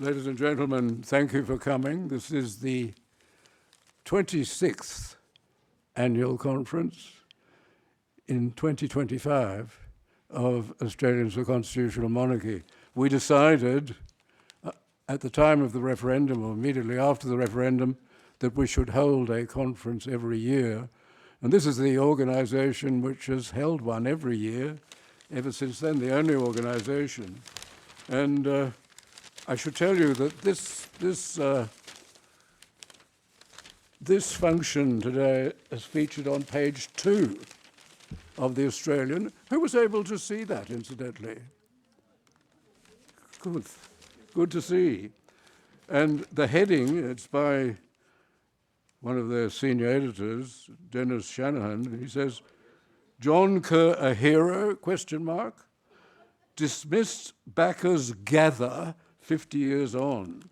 Ladies and gentlemen, thank you for coming. This is the 26th annual conference in 2025 of Australians for Constitutional Monarchy. We decided at the time of the referendum, or immediately after the referendum, that we should hold a conference every year. And this is the organisation which has held one every year, ever since then, the only organisation. And I should tell you that this function today is featured on page 2 of the Australian. Who was able to see that, incidentally? Good to see. And the heading, it's by one of their senior editors, Dennis Shanahan. He says, "John Kerr a hero, ? Dismissed backers gather 50 years on."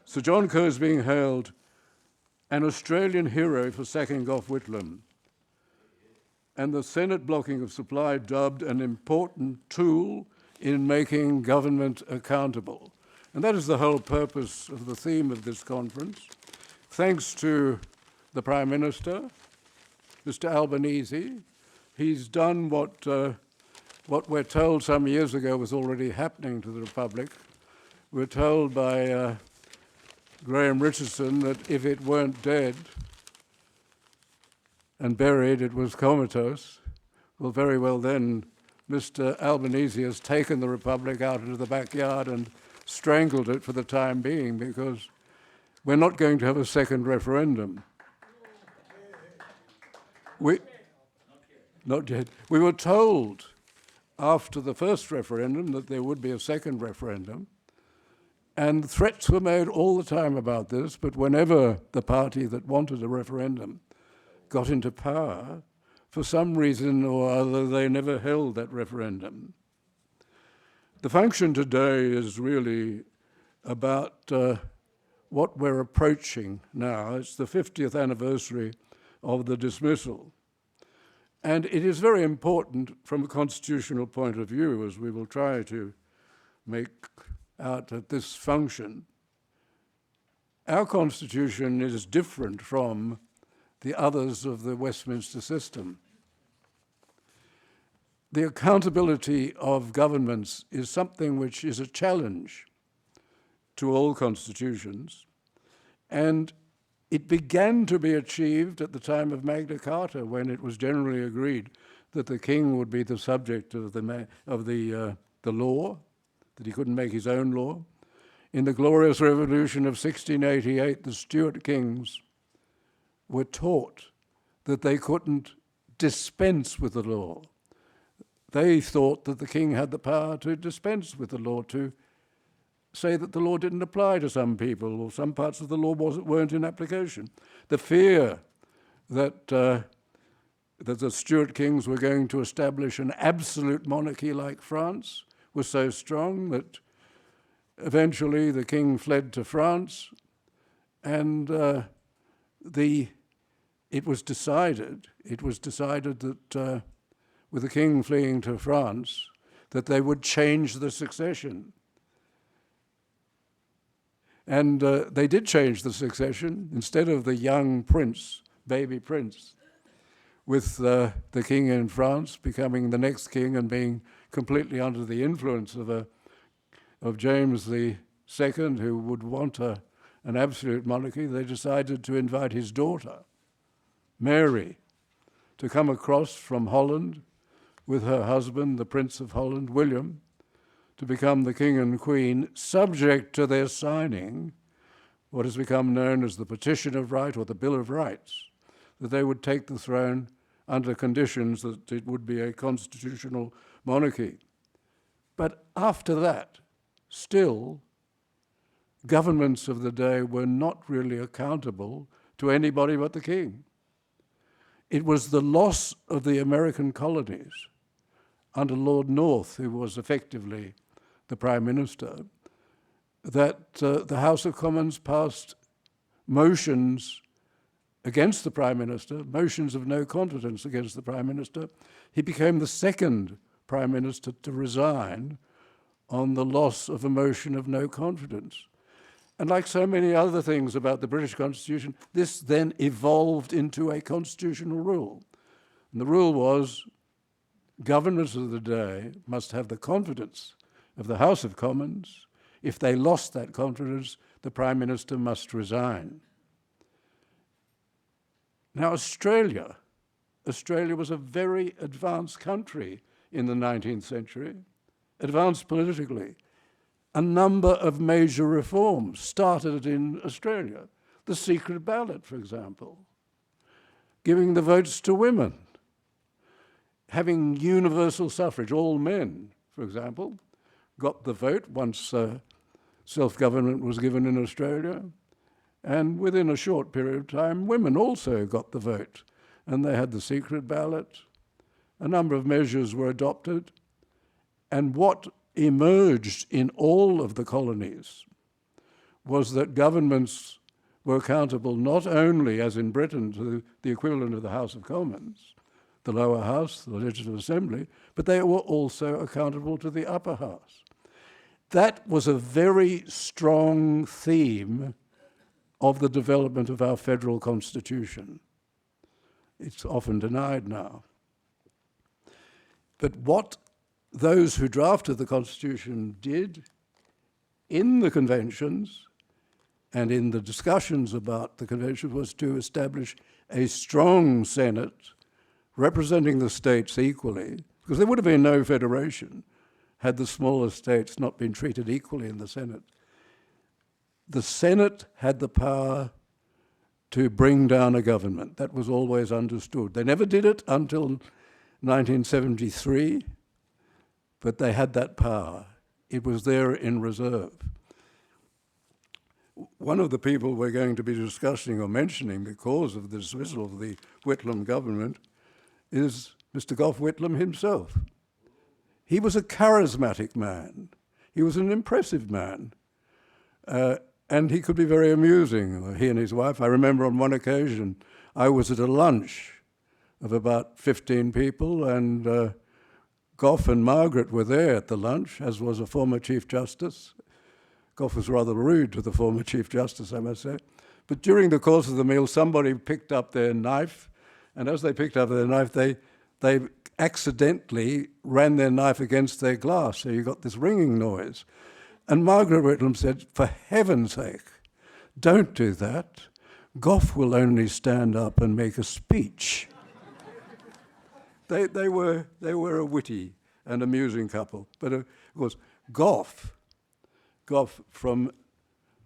So John Kerr is being hailed an Australian hero for sacking Gough Whitlam, and the Senate blocking of supply dubbed an important tool in making government accountable. And that is the whole purpose of the theme of this conference. Thanks to the Prime Minister, Mr. Albanese, he's done what we're told some years ago was already happening to the Republic. We're told by Graham Richardson that if it weren't dead and buried, it was comatose. Well, very well then, Mr. Albanese has taken the Republic out into the backyard and strangled it for the time being, because we're not going to have a second referendum. Not yet. We were told after the first referendum that there would be a second referendum, and threats were made all the time about this, but whenever the party that wanted a referendum got into power, for some reason or other, they never held that referendum. The function today is really about what we're approaching now. It's the 50th anniversary of the dismissal. And it is very important from a constitutional point of view, as we will try to make out at this function. Our constitution is different from the others of the Westminster system. The accountability of governments is something which is a challenge to all constitutions, and it began to be achieved at the time of Magna Carta, when it was generally agreed that the king would be the subject of the law, that he couldn't make his own law. In the glorious revolution of 1688, the Stuart kings were taught that they couldn't dispense with the law. They thought that the king had the power to dispense with the law, to say that the law didn't apply to some people, or some parts of the law weren't in application. The fear that the Stuart kings were going to establish an absolute monarchy like France was so strong that eventually the king fled to France, and it was decided that with the king fleeing to France, that they would change the succession. And they did change the succession. Instead of the young prince, baby prince, with the king in France becoming the next king and being completely under the influence of James II, who would want an absolute monarchy, they decided to invite his daughter, Mary, to come across from Holland with her husband, the Prince of Holland, William, to become the king and queen, subject to their signing what has become known as the Petition of Right, or the Bill of Rights, that they would take the throne under conditions that it would be a constitutional monarchy. But after that, still, governments of the day were not really accountable to anybody but the king. It was the loss of the American colonies under Lord North, who was effectively the Prime Minister, that the House of Commons passed motions against the Prime Minister, motions of no confidence against the Prime Minister. He became the second Prime Minister to resign on the loss of a motion of no confidence. And like so many other things about the British Constitution, this then evolved into a constitutional rule. And the rule was governments of the day must have the confidence of the House of Commons. If they lost that confidence, the Prime Minister must resign. Now, Australia was a very advanced country in the 19th century, advanced politically. A number of major reforms started in Australia. The secret ballot, for example, giving the votes to women, having universal suffrage, all men, for example, got the vote once self-government was given in Australia. And within a short period of time, women also got the vote. And they had the secret ballot. A number of measures were adopted. And what emerged in all of the colonies was that governments were accountable not only, as in Britain, to the equivalent of the House of Commons, the lower house, the Legislative Assembly, but they were also accountable to the upper house. That was a very strong theme of the development of our federal constitution. It's often denied now. But what those who drafted the Constitution did in the conventions and in the discussions about the convention was to establish a strong Senate representing the states equally, because there would have been no federation had the smaller states not been treated equally in the Senate. The Senate had the power to bring down a government. That was always understood. They never did it until 1973, but they had that power. It was there in reserve. One of the people we're going to be discussing or mentioning because of the dismissal of the Whitlam government is Mr. Gough Whitlam himself. He was a charismatic man. He was an impressive man. And he could be very amusing, he and his wife. I remember on one occasion, I was at a lunch of about 15 people, and Gough and Margaret were there at the lunch, as was a former Chief Justice. Gough was rather rude to the former Chief Justice, I must say. But during the course of the meal, somebody picked up their knife, and as they picked up their knife, they accidentally ran their knife against their glass, so you got this ringing noise. And Margaret Whitlam said, "For heaven's sake, don't do that. Gough will only stand up and make a speech." They were a witty and amusing couple. But of course, Gough, from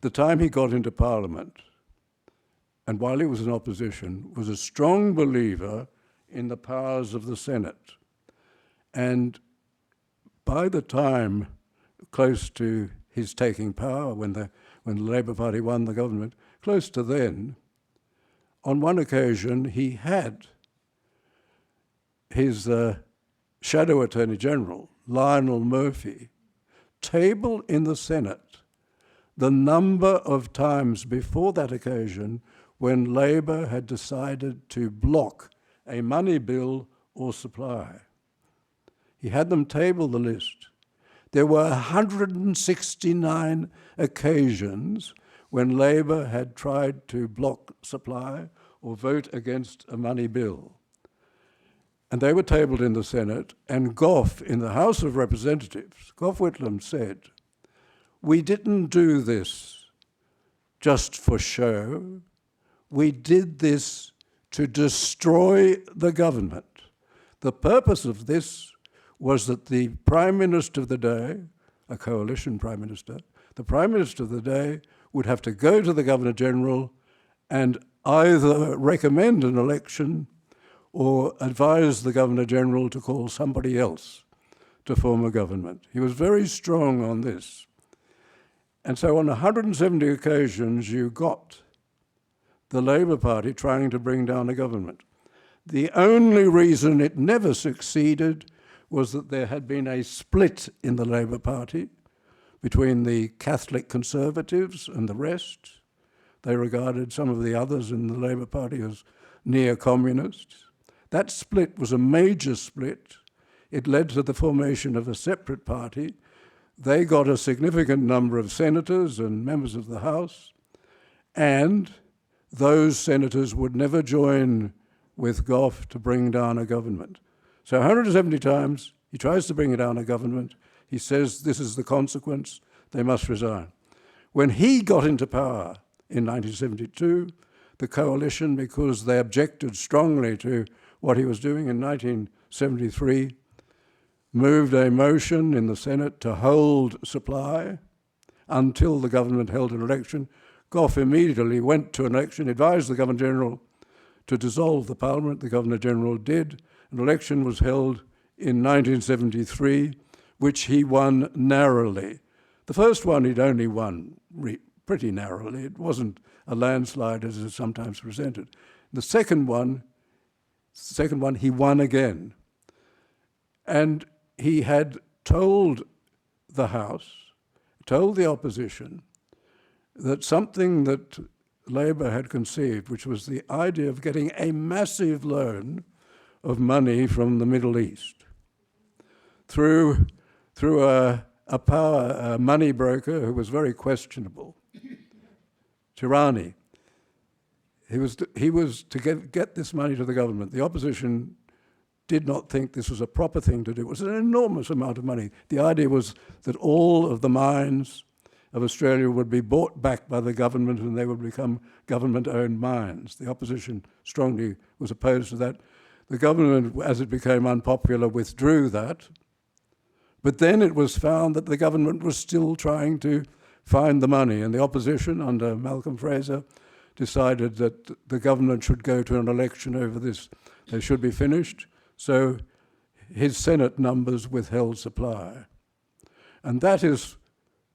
the time he got into Parliament, and while he was in opposition, was a strong believer in the powers of the Senate. And by the time close to his taking power, when the Labour Party won the government, close to then, on one occasion he had his shadow Attorney General, Lionel Murphy, table in the Senate the number of times before that occasion when Labour had decided to block a money bill or supply. He had them table the list. There were 169 occasions when Labour had tried to block supply or vote against a money bill. And they were tabled in the Senate, and Gough, in the House of Representatives, Gough Whitlam said, "We didn't do this just for show. We did this to destroy the government. The purpose of this was that the Prime Minister of the day, a coalition Prime Minister, the Prime Minister of the day would have to go to the Governor-General and either recommend an election or advise the Governor-General to call somebody else to form a government." He was very strong on this. And so on 170 occasions, you got the Labour Party trying to bring down a government. The only reason it never succeeded was that there had been a split in the Labour Party between the Catholic Conservatives and the rest. They regarded some of the others in the Labour Party as near-communists. That split was a major split. It led to the formation of a separate party, they got a significant number of senators and members of the House, and those senators would never join with Gough to bring down a government. So 170 times he tries to bring down a government. He says this is the consequence, they must resign. When he got into power in 1972, the coalition, because they objected strongly to what he was doing in 1973, moved a motion in the Senate to hold supply until the government held an election. Gough immediately went to an election, advised the Governor-General to dissolve the Parliament. The Governor-General did. An election was held in 1973, which he won narrowly. The first one he'd only won pretty narrowly. It wasn't a landslide as is sometimes presented. The second one he won again. And he had told the House, told the opposition, that something that Labour had conceived, which was the idea of getting a massive loan of money from the Middle East through a money broker who was very questionable, Tirani. He was to get this money to the government. The opposition did not think this was a proper thing to do. It was an enormous amount of money. The idea was that all of the mines of Australia would be bought back by the government and they would become government-owned mines. The opposition strongly was opposed to that. The government, as it became unpopular, withdrew that. But then it was found that the government was still trying to find the money, and the opposition, under Malcolm Fraser, decided that the government should go to an election over this. They should be finished. So his Senate numbers withheld supply. And that is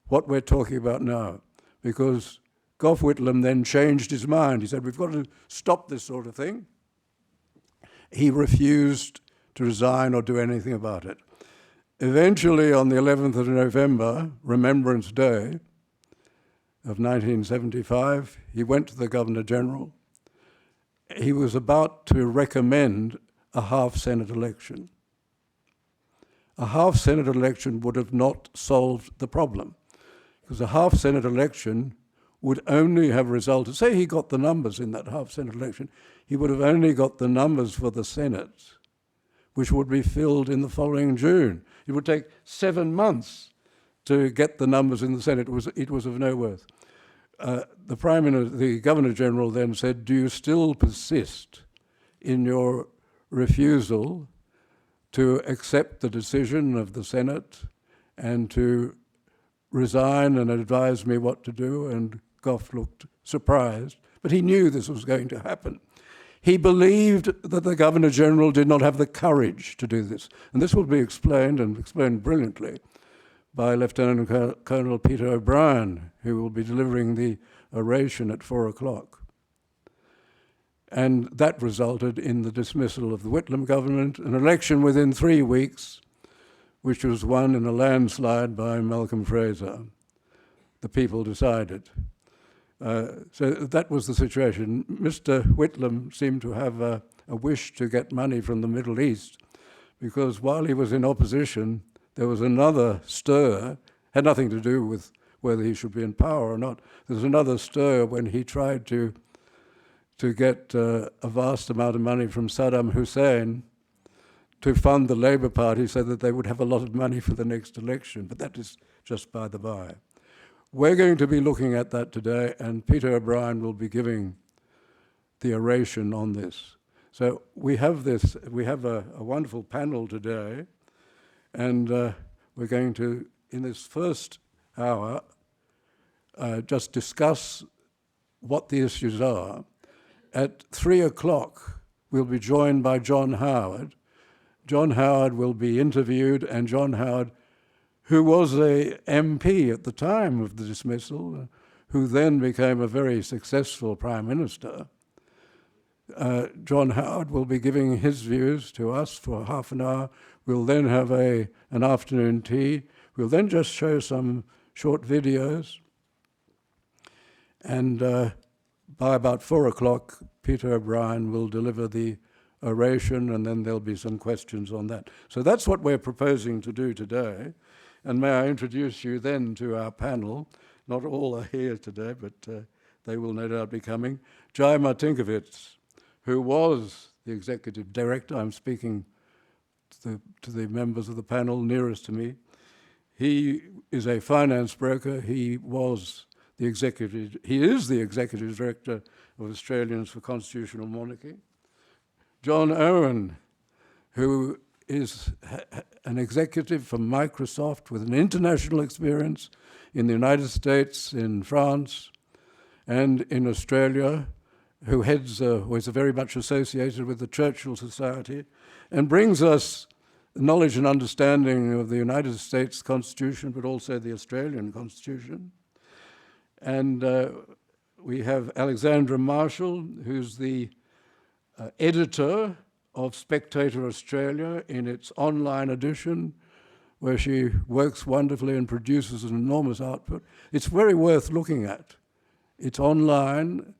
what we're talking about now, because Gough Whitlam then changed his mind. He said, we've got to stop this sort of thing. He refused to resign or do anything about it. Eventually, on the 11th of November, Remembrance Day of 1975, he went to the Governor-General. He was about to recommend a half-Senate election. A half-Senate election would have not solved the problem, because a half-Senate election would only have resulted, say he got the numbers in that half-Senate election, he would have only got the numbers for the Senate, which would be filled in the following June. It would take 7 months to get the numbers in the Senate. It was of no worth. The Governor-General then said, do you still persist in your refusal to accept the decision of the Senate and to resign and advise me what to do? And Gough looked surprised, but he knew this was going to happen. He believed that the Governor-General did not have the courage to do this. And this will be explained, and explained brilliantly, by Lieutenant Colonel Peter O'Brien, who will be delivering the oration at 4 o'clock. And that resulted in the dismissal of the Whitlam government, an election within 3 weeks, which was won in a landslide by Malcolm Fraser. The people decided. So that was the situation. Mr. Whitlam seemed to have a wish to get money from the Middle East, because while he was in opposition, there was another stir, had nothing to do with whether he should be in power or not. There was another stir when he tried to get a vast amount of money from Saddam Hussein to fund the Labour Party so that they would have a lot of money for the next election. But that is just by the by. We're going to be looking at that today, and Peter O'Brien will be giving the oration on this. So we have a wonderful panel today, and we're going to, in this first hour, just discuss what the issues are. At 3 o'clock, we'll be joined by John Howard. John Howard will be interviewed, and John Howard, who was a MP at the time of the dismissal, who then became a very successful Prime Minister, John Howard will be giving his views to us for half an hour. We'll then have an afternoon tea. We'll then just show some short videos. And by about 4 o'clock, Peter O'Brien will deliver the oration, and then there'll be some questions on that. So that's what we're proposing to do today. And may I introduce you then to our panel. Not all are here today, but they will no doubt be coming. Jai Martinkovich, who was the executive director. I'm speaking to the members of the panel nearest to me. He is a finance broker. He is the executive director of Australians for Constitutional Monarchy. John Owen, who is an executive from Microsoft with an international experience in the United States, in France, and in Australia, who was very much associated with the Churchill Society, and brings us knowledge and understanding of the United States Constitution, but also the Australian Constitution. And we have Alexandra Marshall, who's the editor of Spectator Australia in its online edition, where she works wonderfully and produces an enormous output. It's very worth looking at. It's online.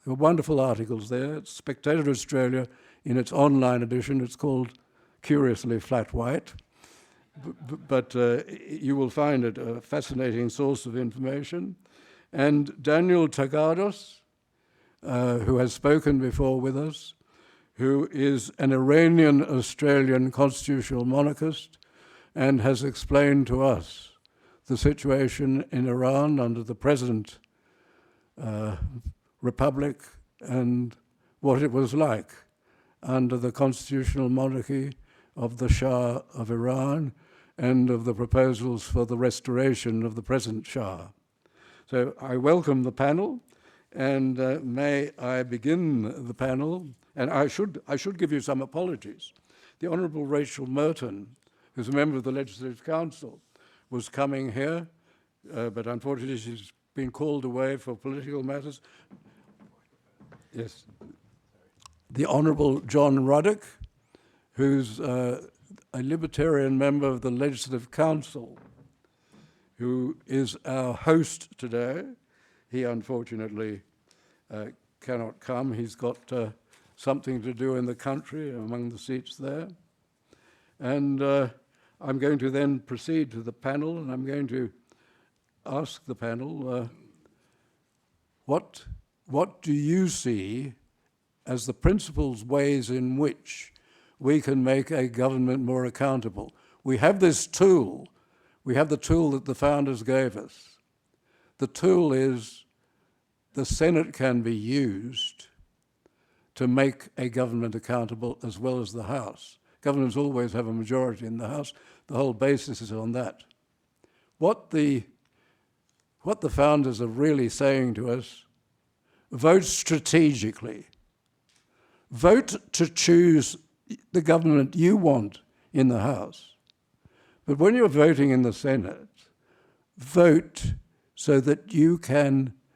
There are wonderful articles there. It's Spectator Australia in its online edition. It's called, curiously, Flat White. But you will find it a fascinating source of information. And Daniel Tagados, who has spoken before with us, who is an Iranian-Australian constitutional monarchist and has explained to us the situation in Iran under the present republic and what it was like under the constitutional monarchy of the Shah of Iran and of the proposals for the restoration of the present Shah. So I welcome the panel, and may I begin the panel? And I should give you some apologies. The Honourable Rachel Merton, who's a member of the Legislative Council, was coming here, but unfortunately she's been called away for political matters. Yes. The Honourable John Ruddock, who's a Libertarian member of the Legislative Council, who is our host today. He unfortunately cannot come. He's got something to do in the country among the seats there. And I'm going to then proceed to the panel, and I'm going to ask the panel, what do you see as the principal ways in which we can make a government more accountable? We have this tool. We have the tool that the founders gave us. The tool is the Senate can be used to make a government accountable as well as the House. Governments always have a majority in the House. The whole basis is on that. What the founders are really saying to us, vote strategically. Vote to choose the government you want in the House. But when you're voting in the Senate, vote so that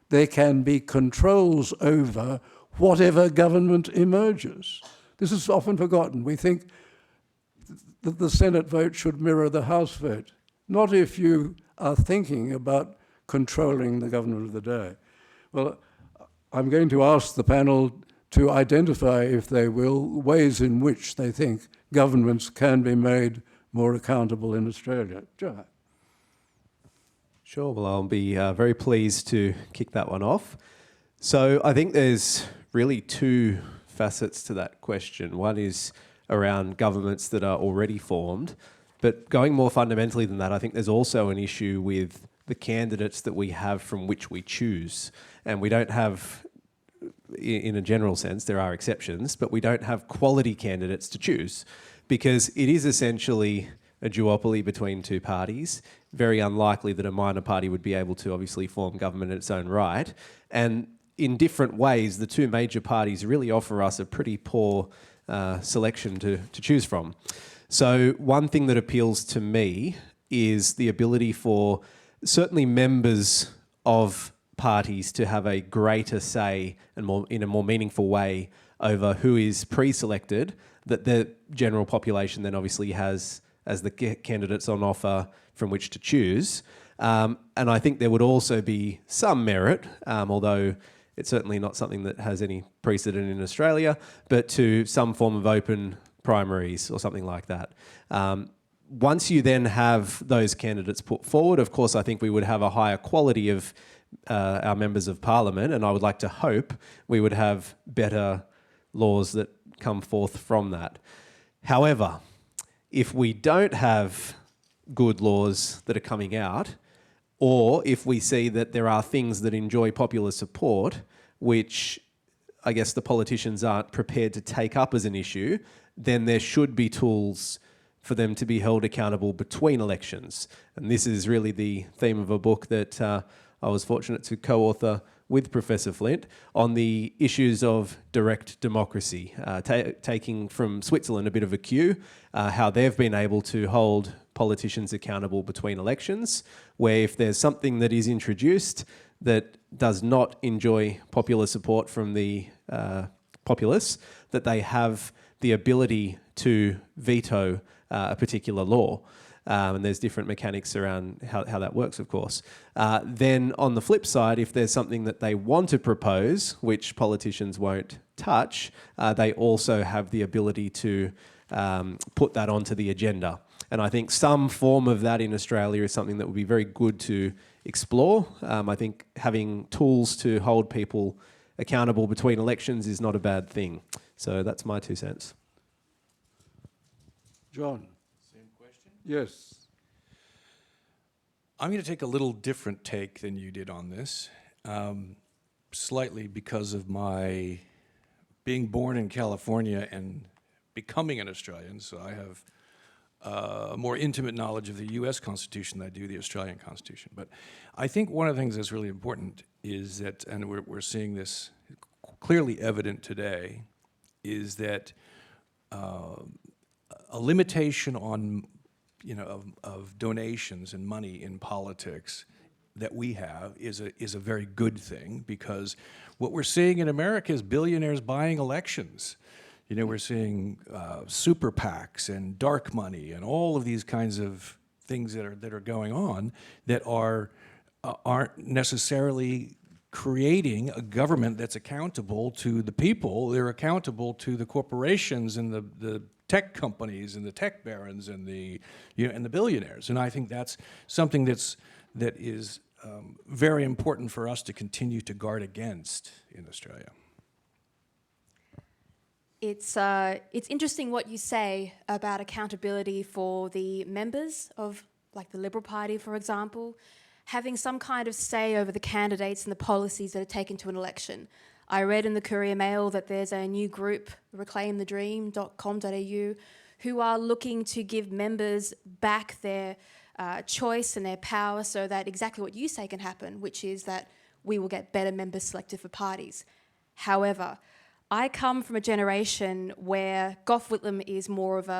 there can be controls over whatever government emerges. This is often forgotten. We think that the Senate vote should mirror the House vote, not if you are thinking about controlling the government of the day. Well, I'm going to ask the panel to identify, if they will, ways in which they think governments can be made more accountable in Australia. Jai. Sure, well, I'll be very pleased to kick that one off. So I think there's really two facets to that question. One is around governments that are already formed, but going more fundamentally than that, I think there's also an issue with the candidates that we have from which we choose. And we don't have, in a general sense, there are exceptions, but we don't have quality candidates to choose because it is essentially a duopoly between two parties. Very unlikely that a minor party would be able to obviously form government in its own right. And in different ways, the two major parties really offer us a pretty poor selection to choose from. So one thing that appeals to me is the ability for certainly members of parties to have a greater say and in a more meaningful way over who is pre-selected that the general population then obviously has as the candidates on offer from which to choose. And I think there would also be some merit, although it's certainly not something that has any precedent in Australia, but to some form of open primaries or something like that. once you then have those candidates put forward, of course, I think we would have a higher quality of our members of parliament, and I would like to hope we would have better laws that come forth from that. However, if we don't have good laws that are coming out, or if we see that there are things that enjoy popular support, which I guess the politicians aren't prepared to take up as an issue, then there should be tools for them to be held accountable between elections. And this is really the theme of a book that I was fortunate to co-author with Professor Flint on the issues of direct democracy, taking from Switzerland a bit of a cue, how they've been able to hold politicians accountable between elections, where if there's something that is introduced that does not enjoy popular support from the populace, that they have the ability to veto a particular law. And there's different mechanics around how that works, of course. Then on the flip side, if there's something that they want to propose, which politicians won't touch, they also have the ability to put that onto the agenda. And I think some form of that in Australia is something that would be very good to explore. I think having tools to hold people accountable between elections is not a bad thing. So that's my 2 cents. John. Same question? Yes. I'm going to take a little different take than you did on this, slightly because of my being born in California and becoming an Australian. So I have a more intimate knowledge of the U.S. Constitution than I do the Australian Constitution. But I think one of the things that's really important is that, and we're seeing this clearly evident today, is that a limitation on, of donations and money in politics that we have is a very good thing, because what we're seeing in America is billionaires buying elections. We're seeing super PACs and dark money and all of these kinds of things that are going on that aren't necessarily creating a government that's accountable to the people. They're accountable to the corporations and the tech companies and the tech barons and the billionaires. And I think that's something that is very important for us to continue to guard against in Australia. It's interesting what you say about accountability for the members of, like, the Liberal Party, for example, having some kind of say over the candidates and the policies that are taken to an election. I read in the Courier Mail that there's a new group, reclaimthedream.com.au, who are looking to give members back their choice and their power so that exactly what you say can happen, which is that we will get better members selected for parties. However, I come from a generation where Gough Whitlam is more of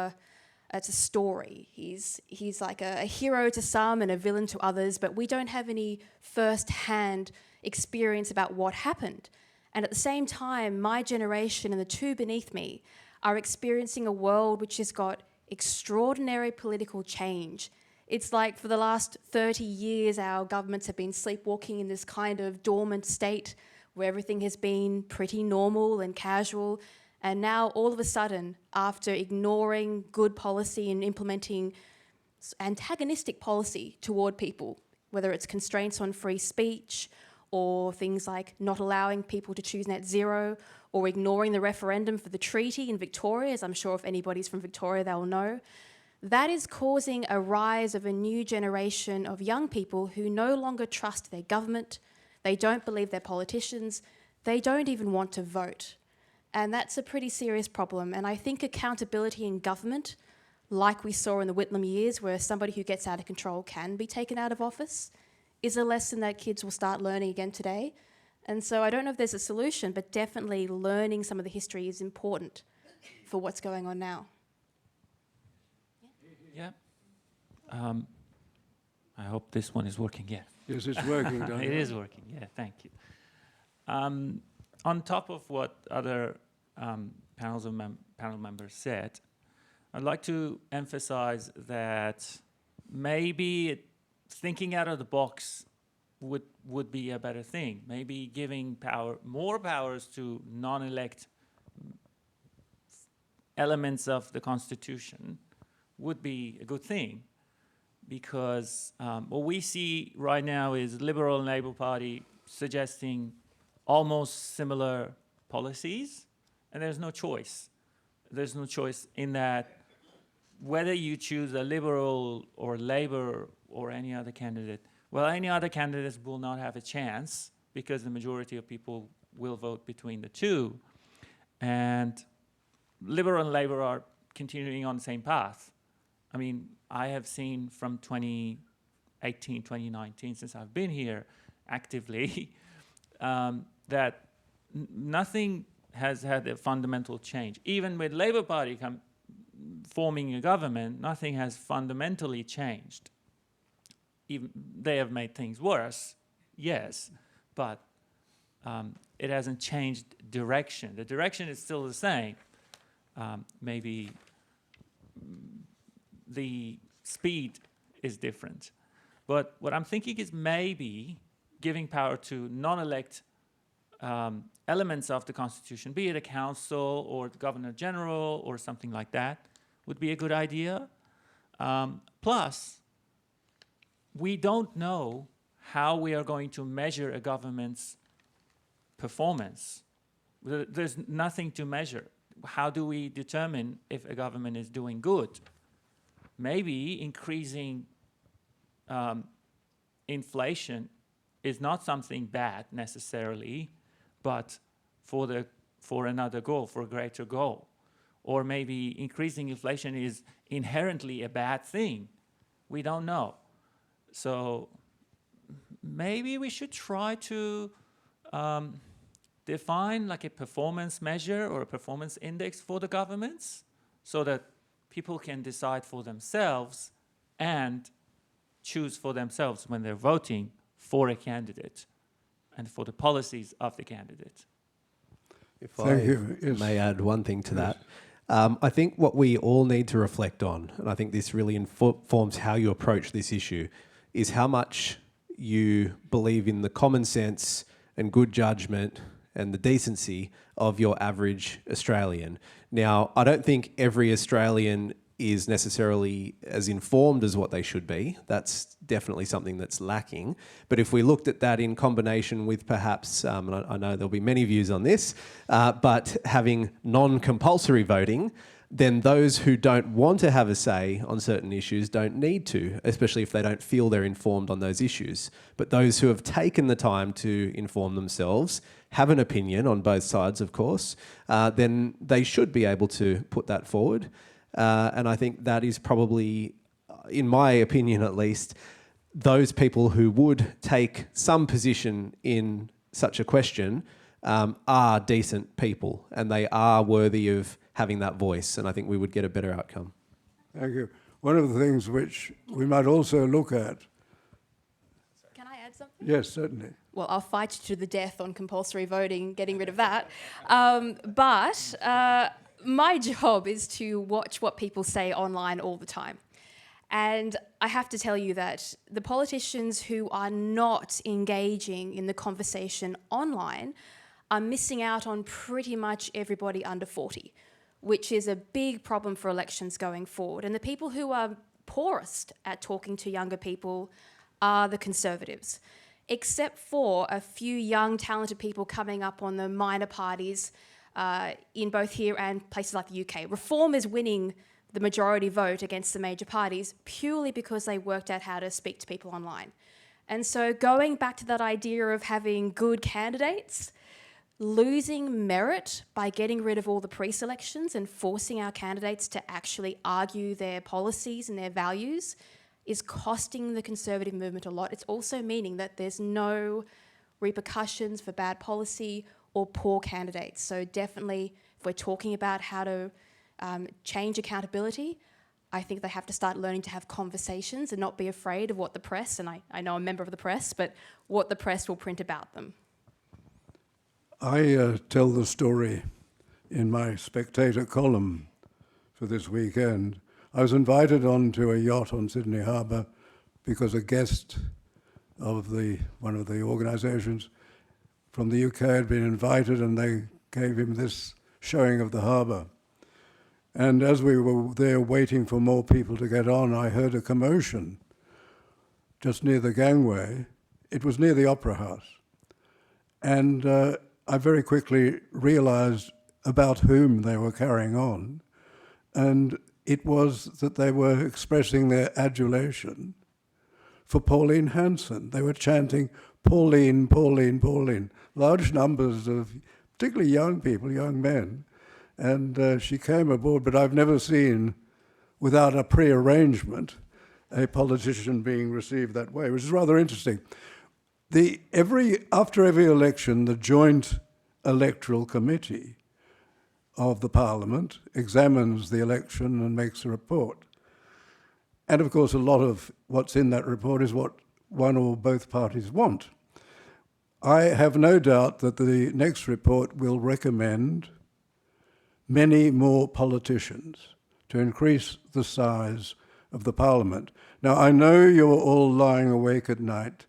it's a story. He's like a hero to some and a villain to others, but we don't have any first-hand experience about what happened. And at the same time, my generation and the two beneath me are experiencing a world which has got extraordinary political change. It's like for the last 30 years, our governments have been sleepwalking in this kind of dormant state where everything has been pretty normal and casual. And now, all of a sudden, after ignoring good policy and implementing antagonistic policy toward people, whether it's constraints on free speech or things like not allowing people to choose net zero or ignoring the referendum for the treaty in Victoria, as I'm sure if anybody's from Victoria, they'll know, that is causing a rise of a new generation of young people who no longer trust their government, they don't believe their politicians, they don't even want to vote. And that's a pretty serious problem. And I think accountability in government, like we saw in the Whitlam years, where somebody who gets out of control can be taken out of office, is a lesson that kids will start learning again today. And so I don't know if there's a solution, but definitely learning some of the history is important for what's going on now. Yeah. I hope this one is working. Yeah. Yes, it's working, Daniel. It is working. Yeah, thank you. On top of what other panel members said, I'd like to emphasize that maybe thinking out of the box would be a better thing. Maybe giving more powers to non-elect elements of the Constitution would be a good thing, because what we see right now is Liberal and Labour Party suggesting almost similar policies, and there's no choice. There's no choice in that whether you choose a Liberal or Labour or any other candidate, well, any other candidates will not have a chance because the majority of people will vote between the two. And Liberal and Labour are continuing on the same path. I mean, I have seen from 2018, 2019, since I've been here actively, that nothing has had a fundamental change. Even with Labour Party forming a government, nothing has fundamentally changed. Even they have made things worse, yes, but it hasn't changed direction. The direction is still the same. Maybe the speed is different. But what I'm thinking is maybe giving power to non-elect elements of the Constitution, be it a council or the Governor General or something like that, would be a good idea. Plus, we don't know how we are going to measure a government's performance. There's nothing to measure. How do we determine if a government is doing good? Maybe increasing inflation is not something bad necessarily, but for another goal, for a greater goal. Or maybe increasing inflation is inherently a bad thing. We don't know. So maybe we should try to define like a performance measure or a performance index for the governments so that people can decide for themselves and choose for themselves when they're voting for a candidate and for the policies of the candidate. If Thank I you. Yes. may add one thing to Yes. that. I think what we all need to reflect on, and I think this really informs how you approach this issue, is how much you believe in the common sense and good judgment and the decency of your average Australian. Now, I don't think every Australian is necessarily as informed as what they should be. That's definitely something that's lacking. But if we looked at that in combination with perhaps, and I know there'll be many views on this, but having non-compulsory voting, then those who don't want to have a say on certain issues don't need to, especially if they don't feel they're informed on those issues. But those who have taken the time to inform themselves, have an opinion on both sides, of course, then they should be able to put that forward. And I think that is probably, in my opinion at least, those people who would take some position in such a question are decent people and they are worthy of having that voice, and I think we would get a better outcome. Thank you. One of the things which we might also look at. Can I add something? Yes, certainly. Well, I'll fight you to the death on compulsory voting, getting rid of that. But my job is to watch what people say online all the time. And I have to tell you that the politicians who are not engaging in the conversation online are missing out on pretty much everybody under 40, which is a big problem for elections going forward. And the people who are poorest at talking to younger people are the Conservatives, except for a few young, talented people coming up on the minor parties in both here and places like the UK. Reform is winning the majority vote against the major parties purely because they worked out how to speak to people online. And so going back to that idea of having good candidates, losing merit by getting rid of all the pre-selections and forcing our candidates to actually argue their policies and their values is costing the Conservative movement a lot. It's also meaning that there's no repercussions for bad policy or poor candidates. So definitely, if we're talking about how to change accountability, I think they have to start learning to have conversations and not be afraid of what the press, and I know I'm a member of the press, but what the press will print about them. I tell the story in my Spectator column for this weekend. I was invited onto a yacht on Sydney Harbour because a guest of one of the organisations from the UK had been invited, and they gave him this showing of the harbour. And as we were there waiting for more people to get on, I heard a commotion just near the gangway. It was near the Opera House. And I very quickly realized about whom they were carrying on. And it was that they were expressing their adulation for Pauline Hanson. They were chanting, Pauline, Pauline, Pauline. Large numbers of particularly young people, young men. And she came aboard, but I've never seen, without a pre-arrangement, a politician being received that way, which is rather interesting. After every election, the Joint Electoral Committee of the Parliament examines the election and makes a report. And of course, a lot of what's in that report is what one or both parties want. I have no doubt that the next report will recommend many more politicians to increase the size of the Parliament. Now, I know you're all lying awake at night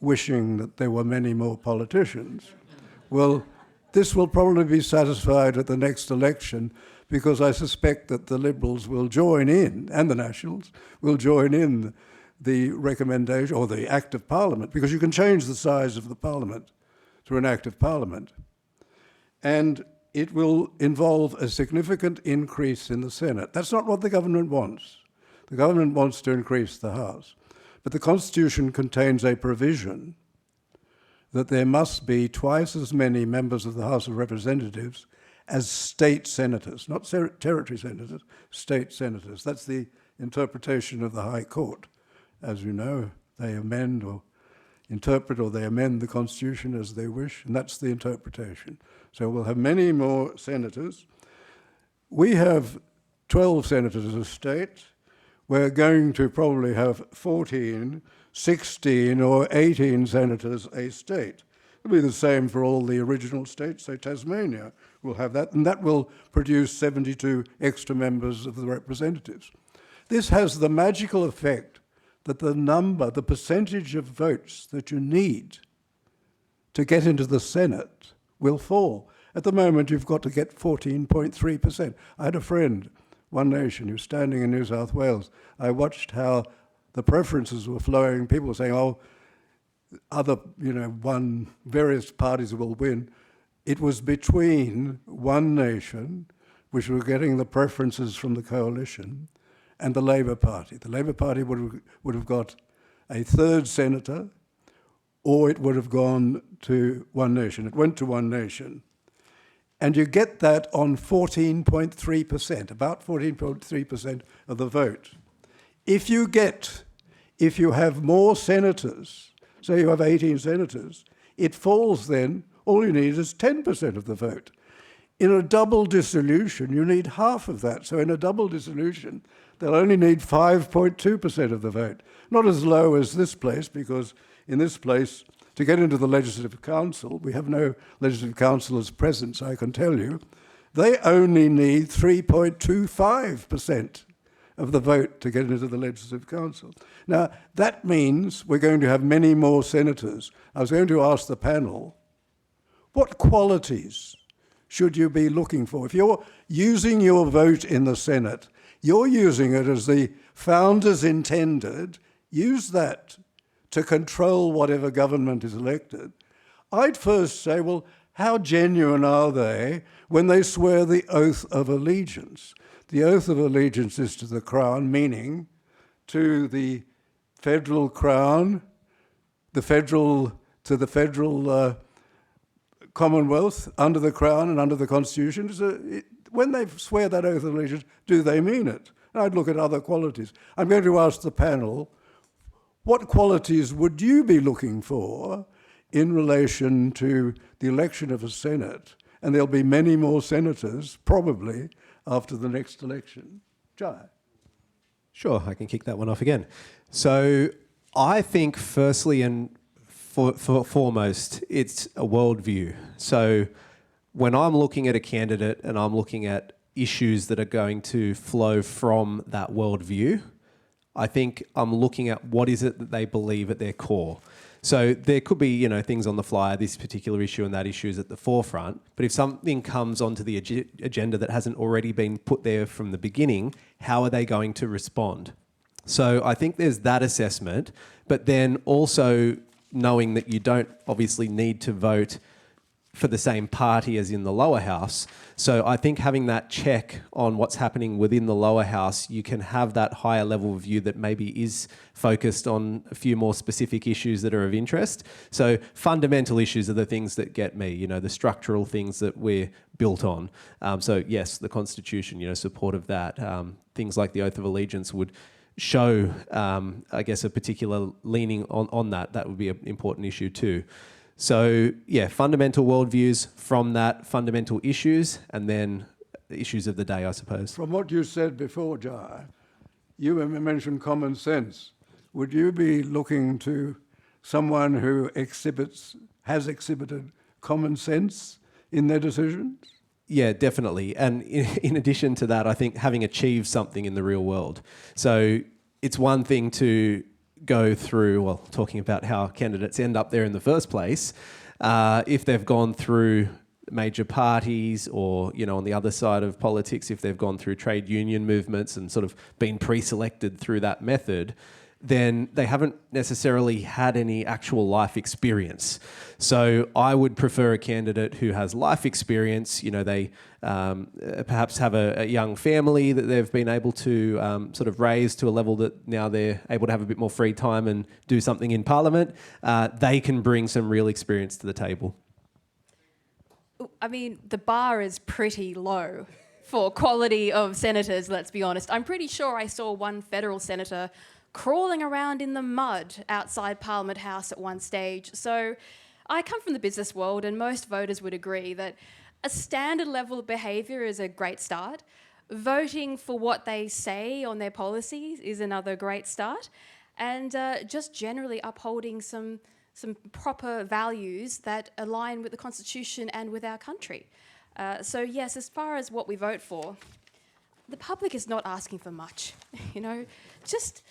wishing that there were many more politicians. Well, this will probably be satisfied at the next election because I suspect that the Liberals will join in, and the Nationals will join in the recommendation or the Act of Parliament, because you can change the size of the Parliament through an Act of Parliament. And it will involve a significant increase in the Senate. That's not what the government wants. The government wants to increase the House. But the Constitution contains a provision that there must be twice as many members of the House of Representatives as state senators, not territory senators, state senators. That's the interpretation of the High Court. As you know, they amend or interpret or they amend the Constitution as they wish, and that's the interpretation. So we'll have many more senators. We have 12 senators a state. We're going to probably have 14, 16 or 18 senators a state. It'll be the same for all the original states, so Tasmania will have that, and that will produce 72 extra members of the representatives. This has the magical effect that the percentage of votes that you need to get into the Senate will fall. At the moment, you've got to get 14.3%. I had a friend, One Nation, who's standing in New South Wales. I watched how the preferences were flowing. People were saying, oh, various parties will win. It was between One Nation, which were getting the preferences from the coalition, and the Labor Party. The Labor Party would have got a third senator, or it would have gone to One Nation. It went to One Nation. And you get that on 14.3%, about 14.3% of the vote. If you have more senators, say you have 18 senators, it falls then, all you need is 10% of the vote. In a double dissolution, you need half of that. So in a double dissolution, they'll only need 5.2% of the vote. Not as low as this place, because in this place, to get into the Legislative Council, we have no Legislative Councillors present, so I can tell you, they only need 3.25% of the vote to get into the Legislative Council. Now, that means we're going to have many more senators. I was going to ask the panel, what qualities should you be looking for? If you're using your vote in the Senate, you're using it as the founders intended, use that to control whatever government is elected. I'd first say, well, how genuine are they when they swear the oath of allegiance? The oath of allegiance is to the Crown, meaning to the federal Crown, to the federal Commonwealth, under the Crown and under the Constitution. When they swear that oath of allegiance, do they mean it? And I'd look at other qualities. I'm going to ask the panel, what qualities would you be looking for in relation to the election of a Senate? And there'll be many more senators, probably, after the next election. Jai? Sure, I can kick that one off again. So I think firstly and foremost, it's a worldview. So when I'm looking at a candidate and I'm looking at issues that are going to flow from that worldview, I think I'm looking at what is it that they believe at their core. So there could be, things on the fly, this particular issue and that issue is at the forefront. But if something comes onto the agenda that hasn't already been put there from the beginning, how are they going to respond? So I think there's that assessment, but then also knowing that you don't obviously need to vote for the same party as in the lower house. So I think having that check on what's happening within the lower house, you can have that higher level view that maybe is focused on a few more specific issues that are of interest. So fundamental issues are the things that get me, the structural things that we're built on. So yes, the Constitution, support of that. Things like the Oath of Allegiance would show, I guess, a particular leaning on that. That would be an important issue too. So, yeah, fundamental worldviews, from that, fundamental issues, and then issues of the day, I suppose. From what you said before, Jai, you mentioned common sense. Would you be looking to someone who has exhibited common sense in their decisions? Yeah, definitely. And in addition to that, I think having achieved something in the real world. So it's one thing to go through, talking about how candidates end up there in the first place, if they've gone through major parties or, on the other side of politics, if they've gone through trade union movements and sort of been pre-selected through that method, then they haven't necessarily had any actual life experience. So I would prefer a candidate who has life experience. They perhaps have a young family that they've been able to sort of raise to a level that now they're able to have a bit more free time and do something in Parliament. They can bring some real experience to the table. I mean, the bar is pretty low for quality of senators, let's be honest. I'm pretty sure I saw one federal senator crawling around in the mud outside Parliament House at one stage. So I come from the business world, and most voters would agree that a standard level of behaviour is a great start. Voting for what they say on their policies is another great start. And just generally upholding some proper values that align with the Constitution and with our country. So yes, as far as what we vote for, the public is not asking for much, just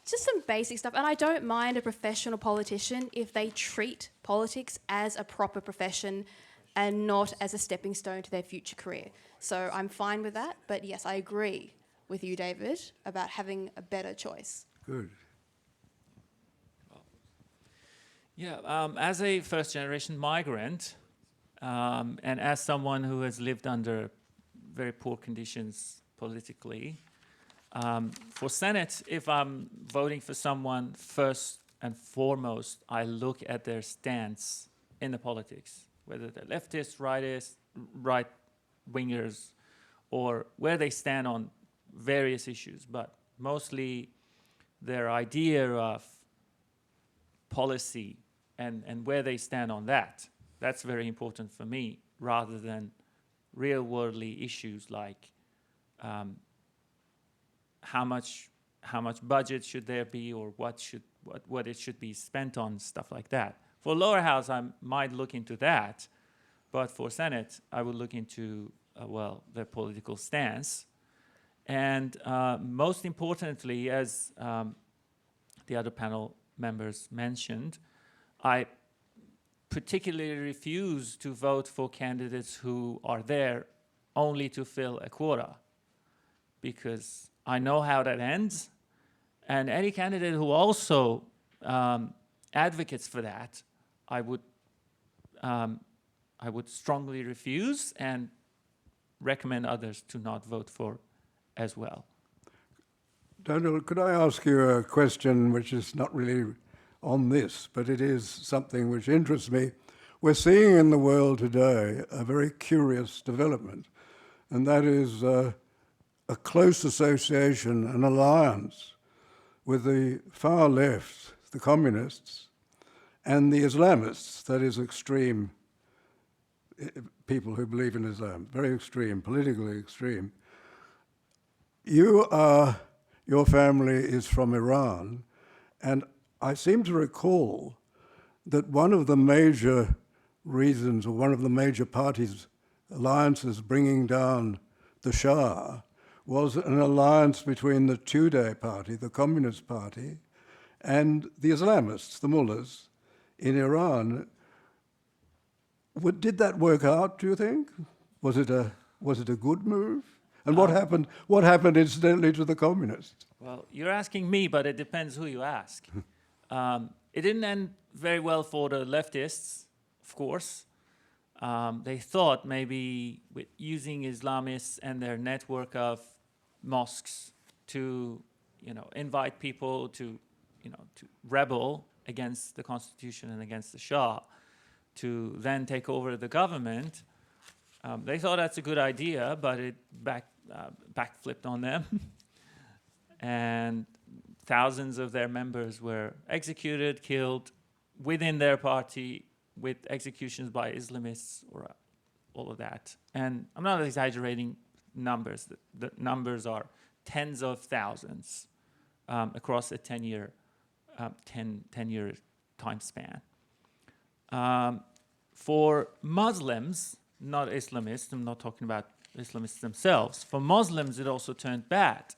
some basic stuff. And I don't mind a professional politician if they treat politics as a proper profession and not as a stepping stone to their future career. So I'm fine with that. But yes, I agree with you, David, about having a better choice. Good. Yeah, as a first-generation migrant, and as someone who has lived under very poor conditions politically, for Senate, if I'm voting for someone, first and foremost, I look at their stance in the politics, whether they're leftists, rightists, right-wingers, or where they stand on various issues, but mostly their idea of policy and where they stand on that. That's very important for me, rather than real-worldly issues like how much budget should there be, or what it should be spent on, stuff like that. For lower house, I might look into that, but for Senate, I would look into their political stance, and most importantly, as the other panel members mentioned, I particularly refuse to vote for candidates who are there only to fill a quota, because I know how that ends, and any candidate who also advocates for that, I would strongly refuse and recommend others to not vote for as well. Daniel, could I ask you a question which is not really on this, but it is something which interests me? We're seeing in the world today a very curious development, and that is a close association, an alliance with the far left, the communists, and the Islamists, that is extreme people who believe in Islam, very extreme, politically extreme. Your family is from Iran, and I seem to recall that one of the major reasons, or one of the major parties' alliances bringing down the Shah, was an alliance between the Tudeh party, the Communist Party, and the Islamists, the mullahs, in Iran. Did that work out, do you think? Was it a good move? And what happened? What happened incidentally to the communists? Well, you're asking me, but it depends who you ask. It didn't end very well for the leftists, of course. They thought maybe with using Islamists and their network of mosques to, invite people to, to rebel against the Constitution and against the Shah, to then take over the government. They thought that's a good idea, but it backflipped on them. And thousands of their members were executed, killed within their party, with executions by Islamists or all of that. And I'm not exaggerating numbers. The numbers are tens of thousands across a 10-year time span. For Muslims, not Islamists, I'm not talking about Islamists themselves, for Muslims it also turned bad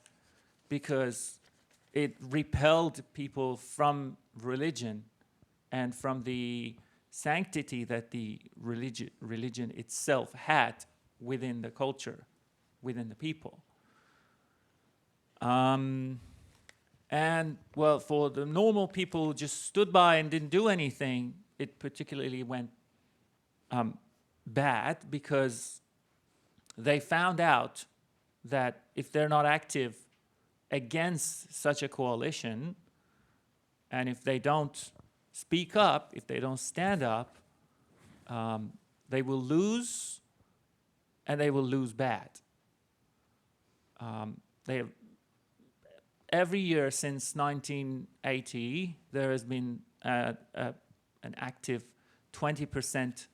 because it repelled people from religion and from the sanctity that the religion itself had within the culture, within the people. And, well, for the normal people who just stood by and didn't do anything, it particularly went bad because they found out that if they're not active against such a coalition, and if they don't speak up, if they don't stand up, they will lose, and they will lose bad. Every year since 1980, there has been an active 20%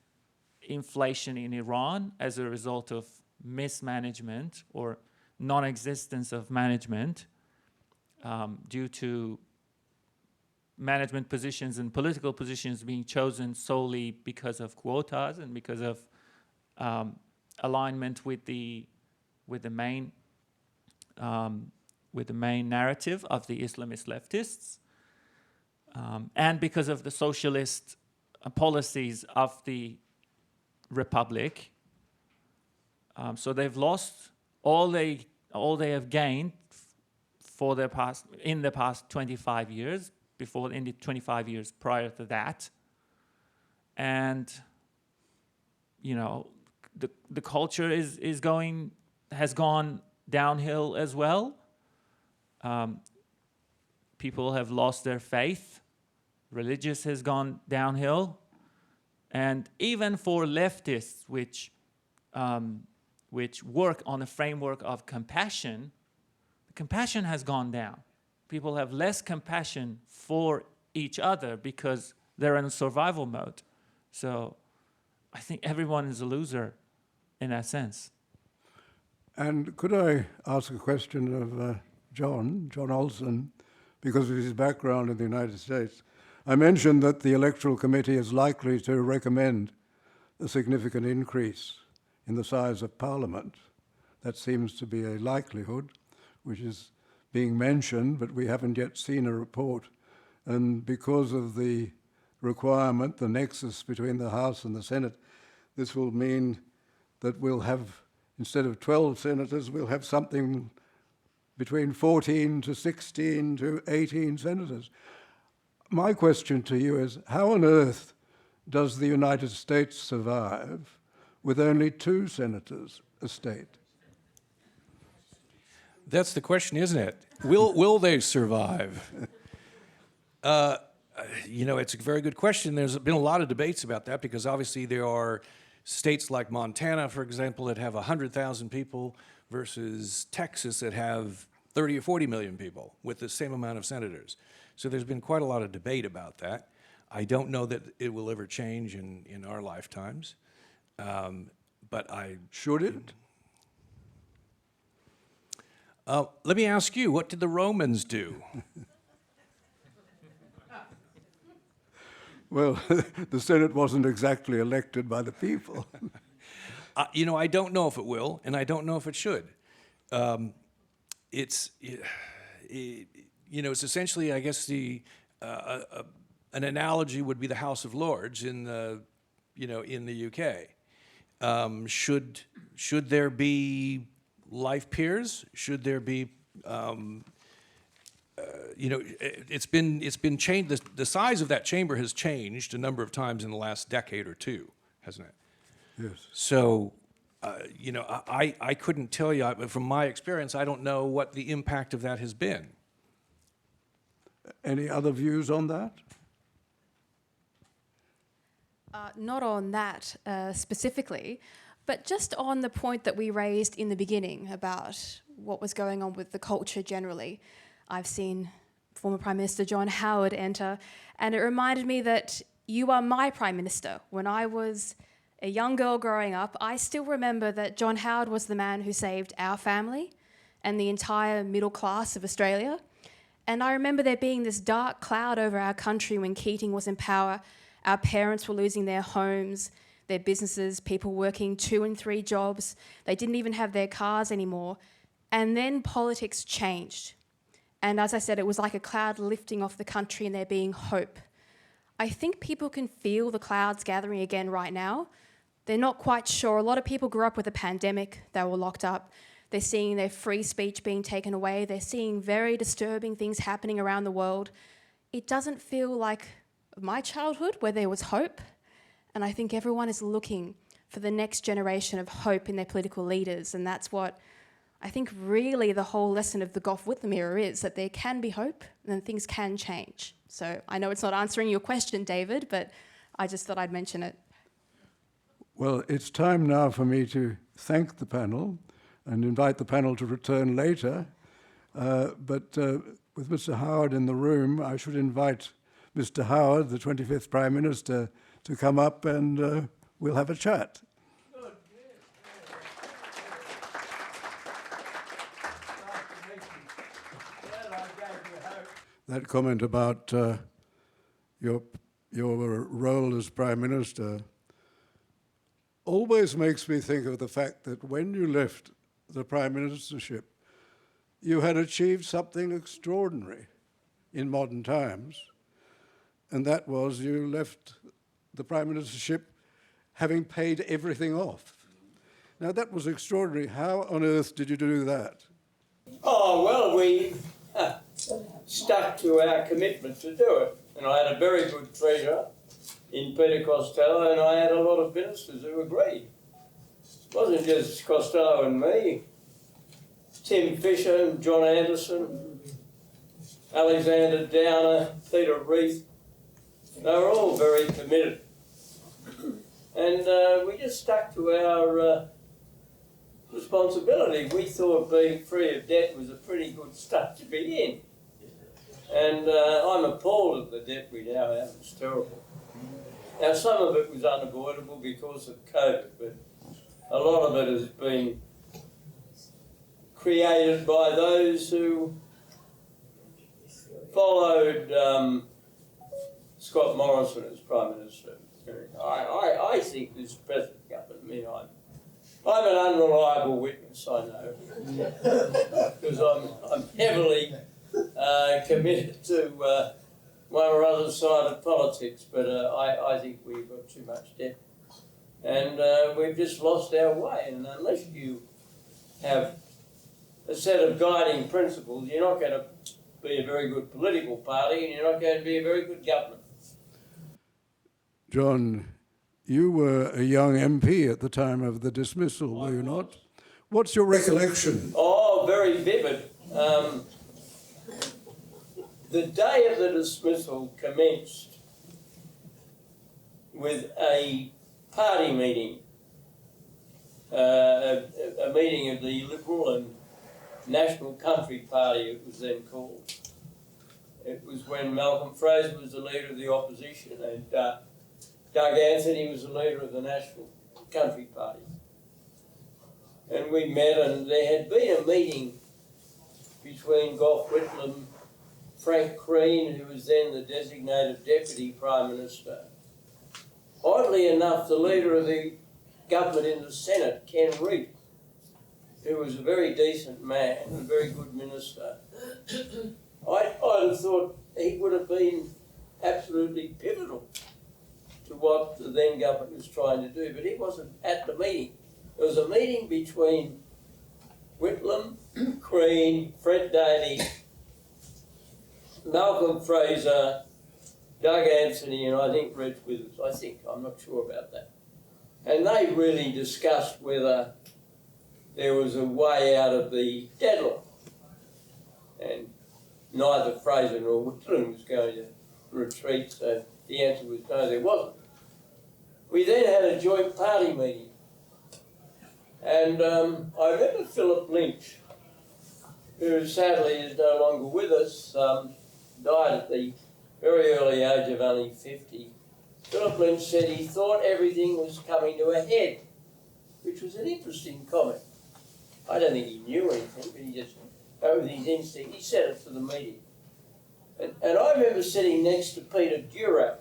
inflation in Iran as a result of mismanagement or non-existence of management due to management positions and political positions being chosen solely because of quotas and because of alignment with the main narrative of the Islamist leftists, and because of the socialist policies of the republic. So they've lost all they have gained in the past 25 years, in the 25 years prior to that. And the culture has gone downhill as well. People have lost their faith. Religious has gone downhill. And even for leftists, which work on a framework of compassion, the compassion has gone down. People have less compassion for each other because they're in survival mode. So I think everyone is a loser in that sense. And could I ask a question of John Olson, because of his background in the United States? I mentioned that the Electoral Committee is likely to recommend a significant increase in the size of Parliament. That seems to be a likelihood, which is being mentioned, but we haven't yet seen a report. And because of the requirement, the nexus between the House and the Senate, this will mean that we'll have, instead of 12 senators, we'll have something between 14 to 16 to 18 senators. My question to you is, how on earth does the United States survive with only 2 senators a state? That's the question, isn't it? Will they survive? It's a very good question. There's been a lot of debates about that because obviously there are states like Montana, for example, that have 100,000 people versus Texas that have 30 or 40 million people with the same amount of senators. So there's been quite a lot of debate about that. I don't know that it will ever change in our lifetimes, but I... Should it? Let me ask you, what did the Romans do? Well, the Senate wasn't exactly elected by the people. I don't know if it will, and I don't know if it should. It's essentially, I guess, a an analogy would be the House of Lords in the, in the UK. Should there be life peers? Should there be, it's been changed. The size of that chamber has changed a number of times in the last decade or two, hasn't it? Yes. So, I couldn't tell you, but from my experience, I don't know what the impact of that has been. Any other views on that? Not on that specifically, but just on the point that we raised in the beginning about what was going on with the culture generally. I've seen former Prime Minister John Howard enter, and it reminded me that you are my Prime Minister. When I was a young girl growing up, I still remember that John Howard was the man who saved our family and the entire middle class of Australia. And I remember there being this dark cloud over our country when Keating was in power. Our parents were losing their homes, their businesses, people working 2 and 3 jobs. They didn't even have their cars anymore. And then politics changed. And as I said, it was like a cloud lifting off the country and there being hope. I think people can feel the clouds gathering again right now. They're not quite sure. A lot of people grew up with a pandemic. They were locked up. They're seeing their free speech being taken away. They're seeing very disturbing things happening around the world. It doesn't feel like my childhood where there was hope. And I think everyone is looking for the next generation of hope in their political leaders. And that's what I think really the whole lesson of the Gough Whitlam era is, that there can be hope and things can change. So I know it's not answering your question, David, but I just thought I'd mention it. Well, it's time now for me to thank the panel and invite the panel to return later. But with Mr. Howard in the room, I should invite Mr. Howard, the 25th Prime Minister, to come up and we'll have a chat. That comment about your role as Prime Minister always makes me think of the fact that when you left the Prime Ministership, you had achieved something extraordinary in modern times, and that was you left the Prime Ministership having paid everything off. Now, that was extraordinary. How on earth did you do that? Oh, well, we stuck to our commitment to do it. And I had a very good treasurer in Peter Costello, and I had a lot of ministers who agreed. It wasn't just Costello and me. Tim Fisher, John Anderson, Alexander Downer, Peter Reith, they were all very committed. And we just stuck to our responsibility. We thought being free of debt was a pretty good start to be in. And I'm appalled at the debt we now have. It's terrible. Now, some of it was unavoidable because of COVID, but a lot of it has been created by those who followed Scott Morrison as Prime Minister. I think this present government, I'm an unreliable witness, I know, because I'm heavily committed to one or other side of politics, but I think we've got too much debt. And we've just lost our way, and unless you have a set of guiding principles, you're not going to be a very good political party, and you're not going to be a very good government. John, you were a young MP at the time of the dismissal, were you not? What's your recollection? Oh, very vivid. The day of the dismissal commenced with a party meeting, a meeting of the Liberal and National Country Party, it was then called. It was when Malcolm Fraser was the leader of the opposition and Doug Anthony was the leader of the National Country Party. And we met, and there had been a meeting between Gough Whitlam, Frank Crean, who was then the designated Deputy Prime Minister. Oddly enough, the leader of the government in the Senate, Ken Reid, who was a very decent man, a very good minister. I'd have thought he would have been absolutely pivotal to what the then government was trying to do, but he wasn't at the meeting. There was a meeting between Whitlam, Crean, Fred Daly, Malcolm Fraser, Doug Anthony, and I think Reg Withers. I'm not sure about that. And they really discussed whether there was a way out of the deadlock. And neither Fraser nor Whitlam was going to retreat, so the answer was no, there wasn't. We then had a joint party meeting. And I remember Philip Lynch, who sadly is no longer with us, died at the very early age of only 50. Philip Lynch said he thought everything was coming to a head, which was an interesting comment. I don't think he knew anything, but he just, over his instinct, he said it to the meeting. And I remember sitting next to Peter Durack,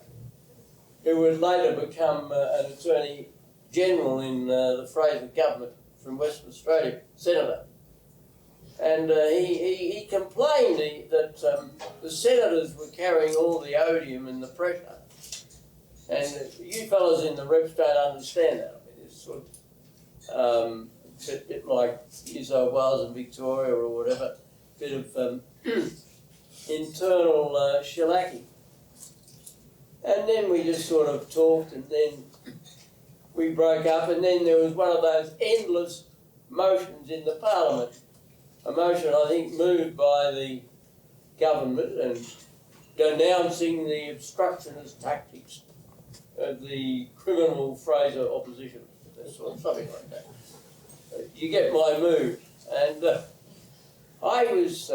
who would later become an Attorney General in the Fraser government from Western Australia, Senator. And he complained that the senators were carrying all the odium and the pressure. And you fellas in the reps don't understand that. I mean, it's sort of a bit like New South Wales and Victoria or whatever, bit of internal shellacking. And then we just sort of talked, and then we broke up, and then there was one of those endless motions in the Parliament. A motion, I think, moved by the government and denouncing the obstructionist tactics of the criminal Fraser opposition, or something like that. You get my mood. And I was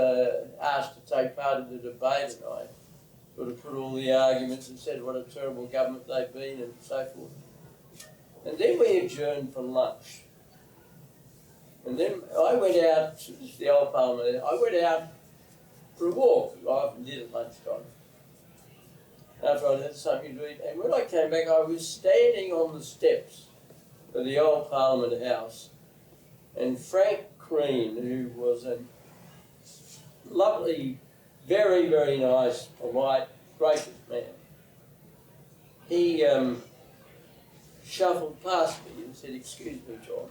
asked to take part in the debate, and I sort of put all the arguments and said what a terrible government they've been and so forth. And then we adjourned for lunch. And then I went out to the old Parliament. I went out for a walk, I often did at lunchtime, after I'd had something to eat. And when I came back, I was standing on the steps of the old Parliament House, and Frank Crean, who was a lovely, very, very nice, polite, gracious man, he shuffled past me and said, "Excuse me, John."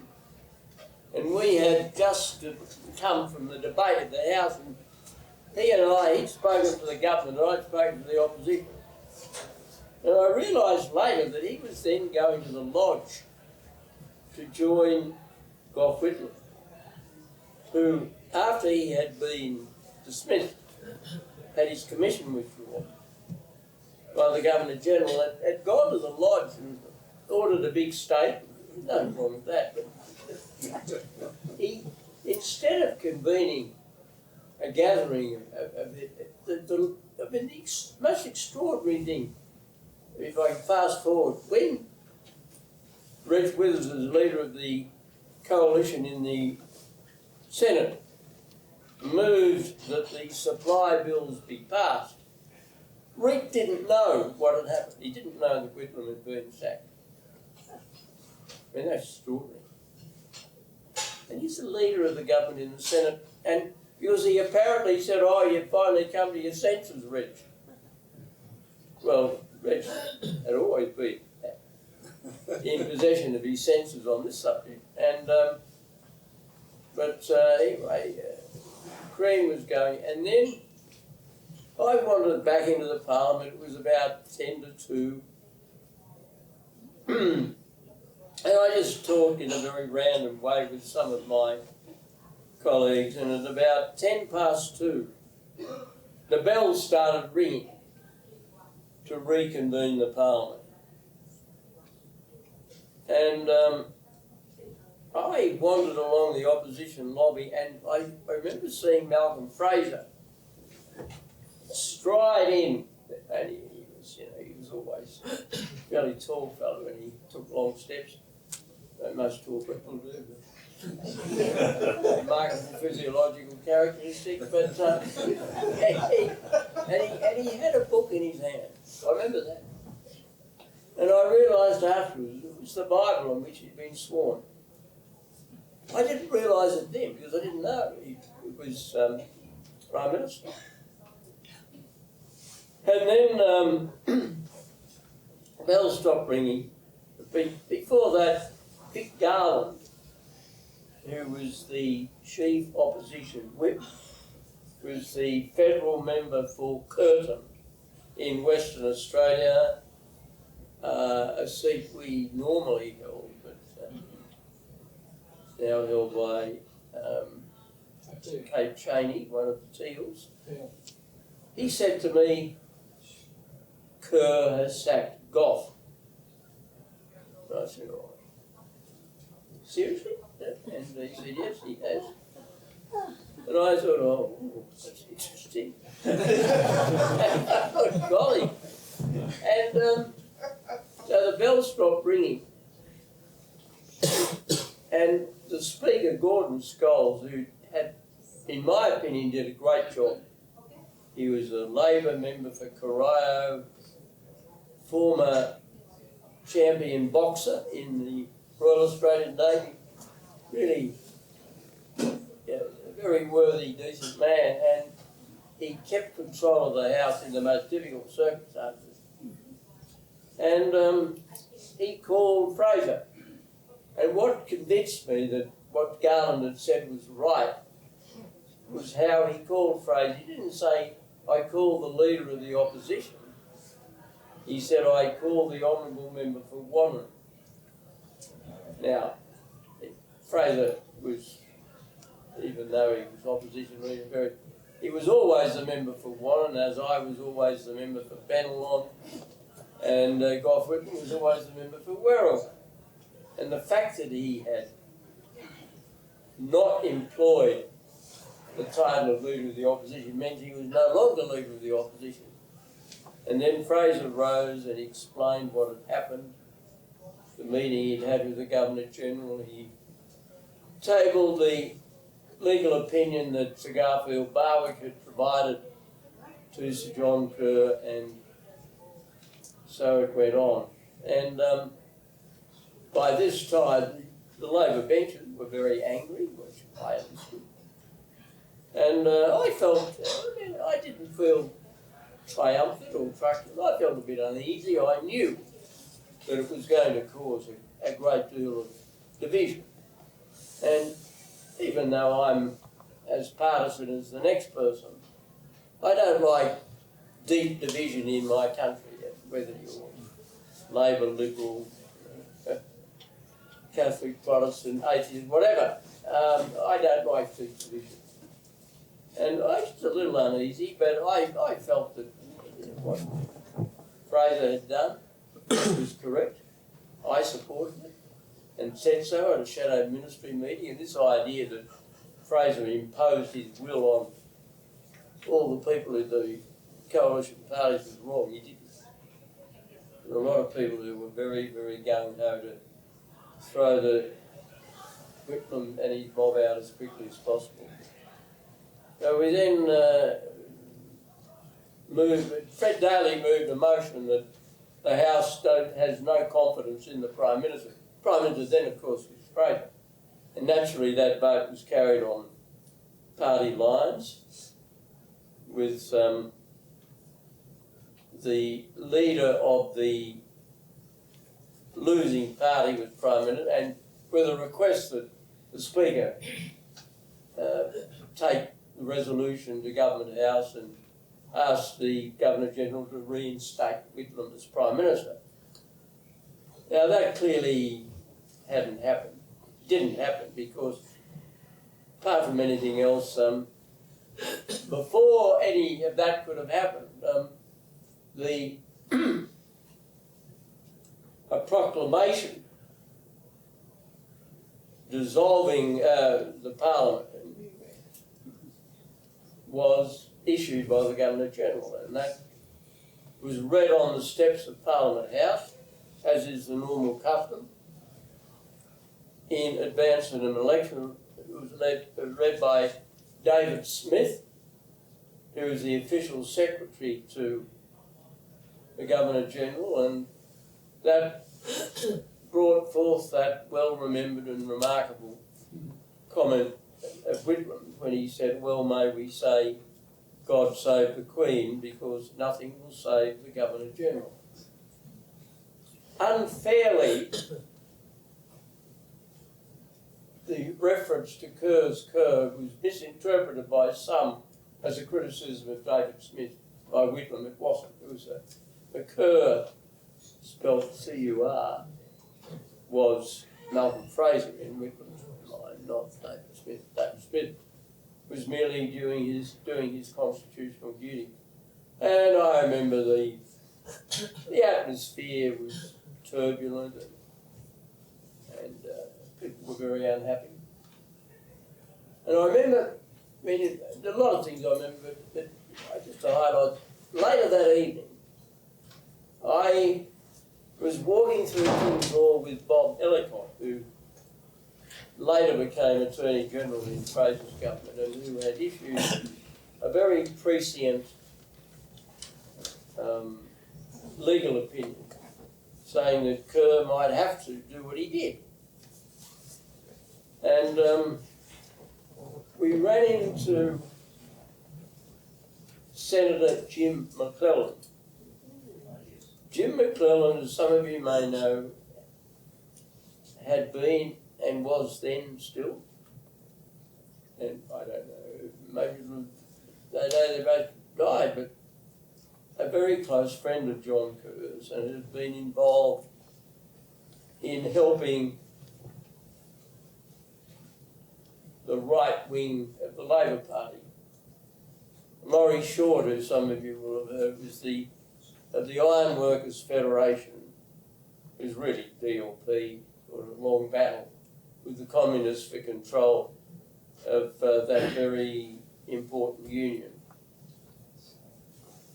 And we had just come from the debate at the House, and he'd spoken for the government, and I'd spoken for the opposition. And I realised later that he was then going to the Lodge to join Gough Whitlam, who, after he had been dismissed, had his commission withdrawn by the Governor-General, had gone to the Lodge and ordered a big steak. Nothing wrong with that, but he, instead of convening a gathering of the most extraordinary thing, if I can fast forward, when Reg Withers was leader of the coalition in the Senate, moved that the supply bills be passed, Rick didn't know what had happened. He didn't know that Whitlam had been sacked. I mean, that's extraordinary. And he's the leader of the government in the Senate, and because he apparently said, "Oh, you've finally come to your senses, Reg." Well, Reg had always been in possession of his senses on this subject. And anyway, Crean was going, and then I wandered back into the Parliament. It was about 10 to 2. And I just talked in a very random way with some of my colleagues, and at about 10 past 2, the bells started ringing to reconvene the Parliament. And I wandered along the opposition lobby, and I remember seeing Malcolm Fraser stride in, and he was always a fairly tall fellow, and he took long steps. Most tall people do, but remarkable physiological characteristic. But and he had a book in his hand. I remember that, and I realised afterwards it was the Bible on which he'd been sworn. I didn't realise it then because I didn't know he was Prime Minister. And then bells stopped ringing. Before that, Vic Garland, who was the chief opposition whip, was the federal member for Curtin in Western Australia, a seat we normally held, but now held by Cape Cheney, one of the Teals. Yeah. He said to me, Kerr has sacked Gough. And I said, oh, seriously? And he said, yes, he has. And I thought, oh, that's interesting. Oh, golly. And so the bell stopped ringing. And the Speaker, Gordon Scholes, who had, in my opinion, did a great job. He was a Labor member for Corio, former champion boxer in the Royal Australian Navy. Really, yeah, a very worthy, decent man, and he kept control of the House in the most difficult circumstances. And he called Fraser. And what convinced me that what Garland had said was right was how he called Fraser. He didn't say, I call the leader of the opposition. He said, I call the honourable member for Wannon. Now, Fraser was, even though he was opposition leader, he was always the member for Wannon, as I was always the member for Bennelong, and Gough Whitman was always the member for Werribee. And the fact that he had not employed the title of leader of the opposition meant he was no longer leader of the opposition. And then Fraser rose and explained what had happened, the meeting he'd had with the Governor-General. He tabled the legal opinion that Sir Garfield Barwick had provided to Sir John Kerr, and so it went on. And by this time, the Labor benches were very angry, which I understood. And I felt, I didn't feel triumphant or truculent. I felt a bit uneasy. I knew that it was going to cause a great deal of division. And even though I'm as partisan as the next person, I don't like deep division in my country, whether you're Labor, Liberal, Catholic, Protestant, atheist, whatever. I don't like deep division. And I was a little uneasy, but I felt that what Fraser had done was correct. I supported it and said so at a shadow ministry meeting. And this idea that Fraser imposed his will on all the people in the coalition parties was wrong. He didn't. There were a lot of people who were very, very gung-ho to throw the Whitlam and his mob out as quickly as possible. So we then Fred Daly moved a motion that the House has no confidence in the Prime Minister. Prime Minister then, of course, was Fraser. And naturally that vote was carried on party lines with the leader of the losing party was Prime Minister, and with a request that the Speaker take the resolution to Government House and ask the Governor-General to reinstate Whitlam as Prime Minister. Now that clearly hadn't happened. It didn't happen because, apart from anything else, before any of that could have happened, a proclamation dissolving the Parliament was issued by the Governor-General, and that was read on the steps of Parliament House, as is the normal custom, in advance of an election. It was read by David Smith, who was the official secretary to the Governor-General, and that brought forth that well-remembered and remarkable comment of Whitlam when he said, well may we say God save the Queen, because nothing will save the Governor-General. Unfairly, the reference to Kerr's Kerr was misinterpreted by some as a criticism of David Smith by Whitlam. It wasn't. It was the Kerr, spelled C-U-R, was Malcolm Fraser in Whitlam's mind, not David Smith. David Smith was merely doing his constitutional duty. And I remember the atmosphere was turbulent and people were very unhappy. And I remember, I mean, there are a lot of things I remember, but just to highlight, later that evening, I was walking through King's Hall with Bob Ellicott, who later became Attorney General in Fraser's government and who had issued a very prescient legal opinion saying that Kerr might have to do what he did. And we ran into Senator Jim McClellan. Jim McClellan, as some of you may know, had been and was then still, and I don't know, maybe they both died, but a very close friend of John Kerr's, and had been involved in helping the right wing of the Labor Party. Laurie Short, who some of you will have heard, was of the Iron Workers Federation, who's really DLP, or a long battle with the communists for control of that very important union.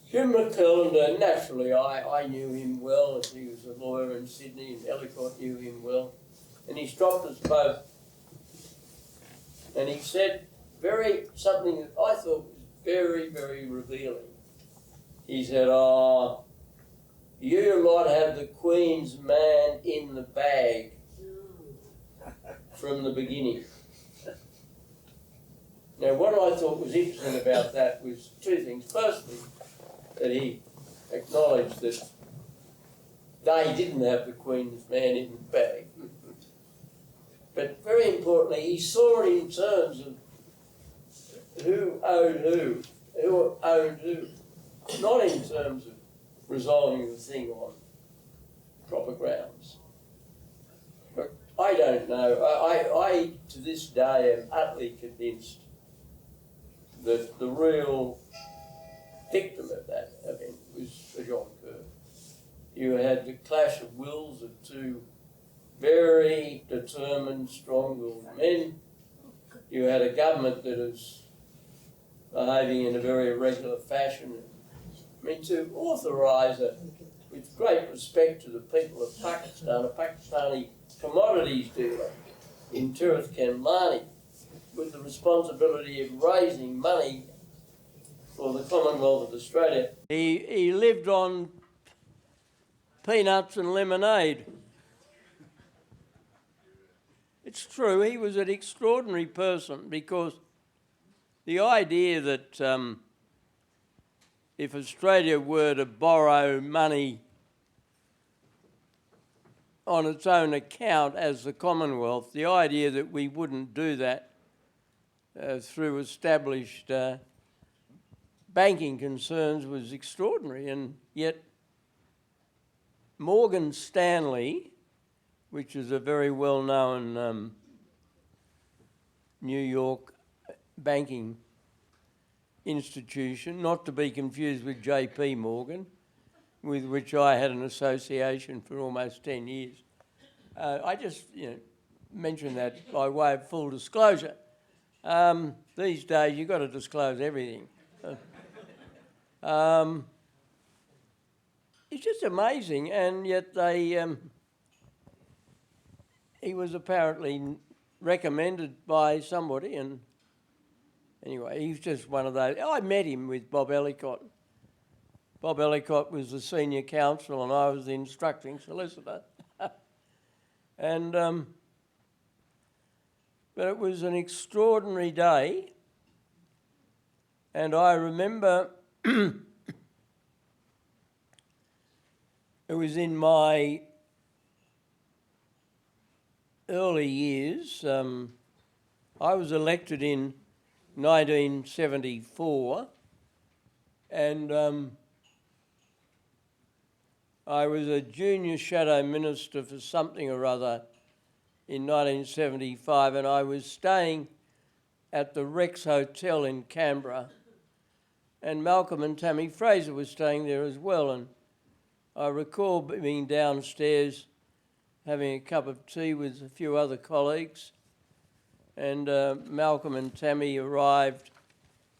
Jim McClellan, naturally, I knew him well, and he was a lawyer in Sydney, and Ellicott knew him well. And he stopped us both, and he said something that I thought was very, very revealing. He said, you lot have the Queen's man in the bag from the beginning. Now, what I thought was interesting about that was two things. Firstly, that he acknowledged that they didn't have the Queen's man in the bag. But very importantly, he saw it in terms of who owned who, not in terms of resolving the thing on proper grounds. But I don't know. I to this day am utterly convinced that the real victim of that event was John Kerr. You had the clash of wills of two very determined, strong-willed men. You had a government that was behaving in a very irregular fashion. I mean, to authorise it, with great respect to the people of Pakistan, a Pakistani commodities dealer in Tirith Kemlani, with the responsibility of raising money for the Commonwealth of Australia. He lived on peanuts and lemonade. It's true, he was an extraordinary person, because the idea that if Australia were to borrow money on its own account as the Commonwealth, the idea that we wouldn't do that through established banking concerns was extraordinary. And yet Morgan Stanley, which is a very well-known New York banking institution, not to be confused with J.P. Morgan, with which I had an association for almost 10 years. I just mention that by way of full disclosure. These days you've got to disclose everything. It's just amazing, and yet he was apparently recommended by somebody, and anyway, he's just one of those. I met him with Bob Ellicott. Bob Ellicott was the senior counsel and I was the instructing solicitor. And but it was an extraordinary day, And I remember it was in my early years. I was elected in 1974, and I was a junior shadow minister for something or other in 1975, and I was staying at the Rex Hotel in Canberra, and Malcolm and Tammy Fraser were staying there as well. And I recall being downstairs having a cup of tea with a few other colleagues, and Malcolm and Tammy arrived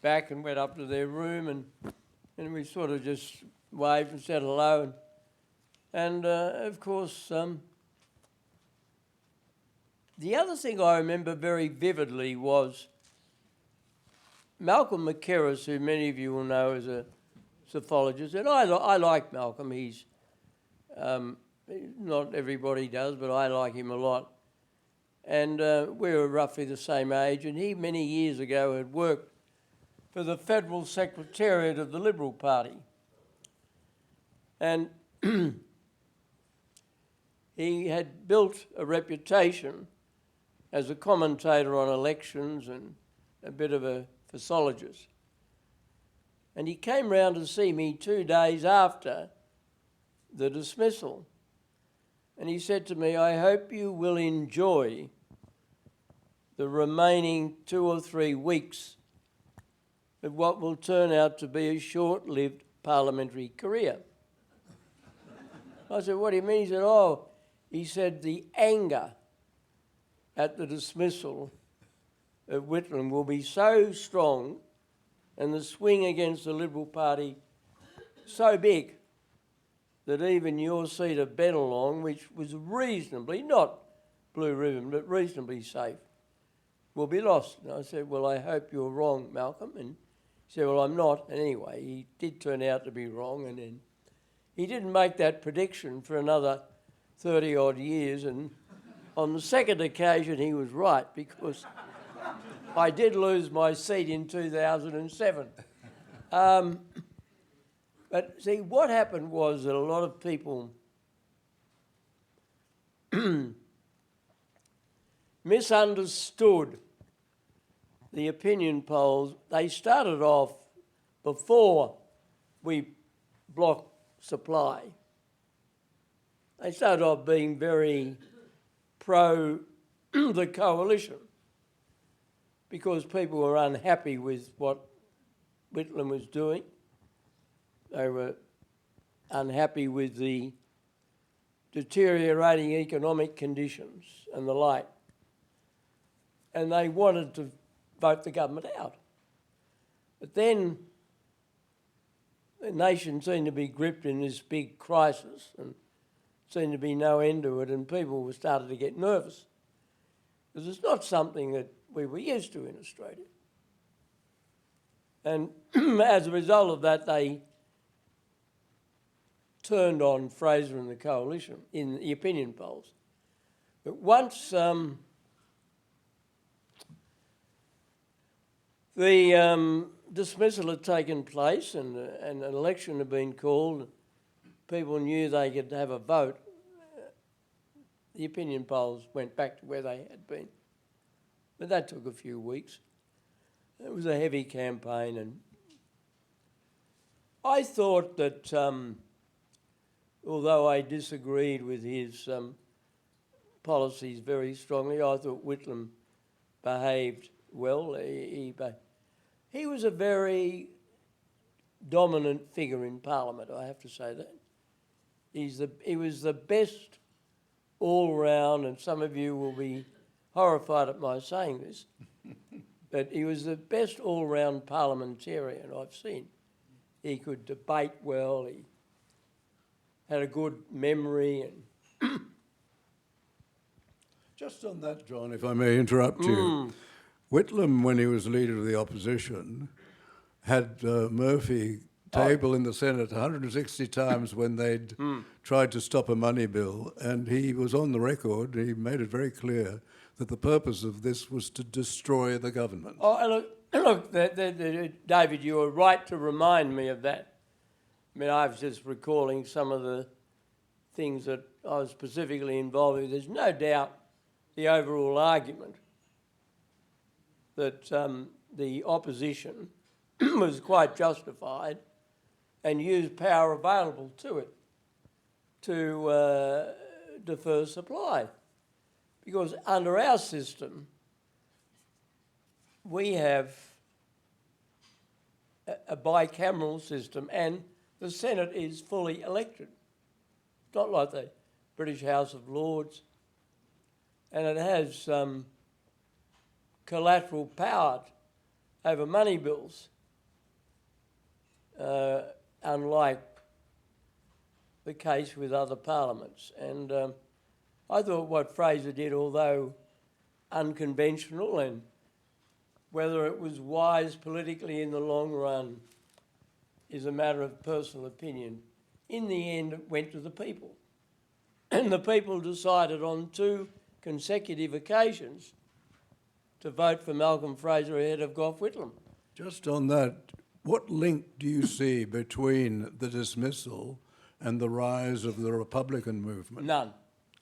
back and went up to their room, and we sort of just waved and said hello. And of course, the other thing I remember very vividly was Malcolm McKerris, who many of you will know as a psephologist, and I like Malcolm. He's not everybody does, but I like him a lot. And we were roughly the same age, and he many years ago had worked for the Federal Secretariat of the Liberal Party. And he had built a reputation as a commentator on elections and a bit of a physiologist. And he came round to see me 2 days after the dismissal. And he said to me, "I hope you will enjoy the remaining 2 or 3 weeks of what will turn out to be a short-lived parliamentary career." I said, "What do you mean?" He said, he said, "the anger at the dismissal of Whitlam will be so strong and the swing against the Liberal Party so big that even your seat of Bennelong, which was reasonably, not blue ribbon, but reasonably safe, will be lost." And I said, "Well, I hope you're wrong, Malcolm." And he said, "Well, I'm not." And anyway, he did turn out to be wrong, and then he didn't make that prediction for another 30-odd years, and on the second occasion he was right, because I did lose my seat in 2007. But see, what happened was that a lot of people misunderstood the opinion polls. They started off before we blocked supply. They started off being very pro the coalition because people were unhappy with what Whitlam was doing. They were unhappy with the deteriorating economic conditions and the like. And they wanted to vote the government out. But then the nation seemed to be gripped in this big crisis and seemed to be no end to it, and people were starting to get nervous because it's not something that we were used to in Australia. And as a result of that, they turned on Fraser and the coalition in the opinion polls. But once the dismissal had taken place and an election had been called, people knew they could have a vote, the opinion polls went back to where they had been. But that took a few weeks. It was a heavy campaign, and I thought that although I disagreed with his policies very strongly, I thought Whitlam behaved well. He was a very dominant figure in Parliament, I have to say that. He was the best all-round, and some of you will be horrified at my saying this, but he was the best all-round parliamentarian I've seen. He could debate well, he had a good memory. And just on that, John, if I may interrupt you, Whitlam, when he was leader of the opposition, had Murphy table in the Senate 160 times when they'd tried to stop a money bill, and he was on the record, he made it very clear that the purpose of this was to destroy the government. Oh, and look, Look, David, you were right to remind me of that. I mean, I was just recalling some of the things that I was specifically involved with. There's no doubt the overall argument that the opposition was quite justified and used power available to it to defer supply. Because under our system, we have a bicameral system and the Senate is fully elected. It's not like the British House of Lords. And it has collateral power over money bills, unlike the case with other parliaments. And I thought what Fraser did, although unconventional, and whether it was wise politically in the long run is a matter of personal opinion. In the end, it went to the people. And the people decided on 2 consecutive occasions to vote for Malcolm Fraser ahead of Gough Whitlam. Just on that, what link do you see between the dismissal and the rise of the Republican movement? None.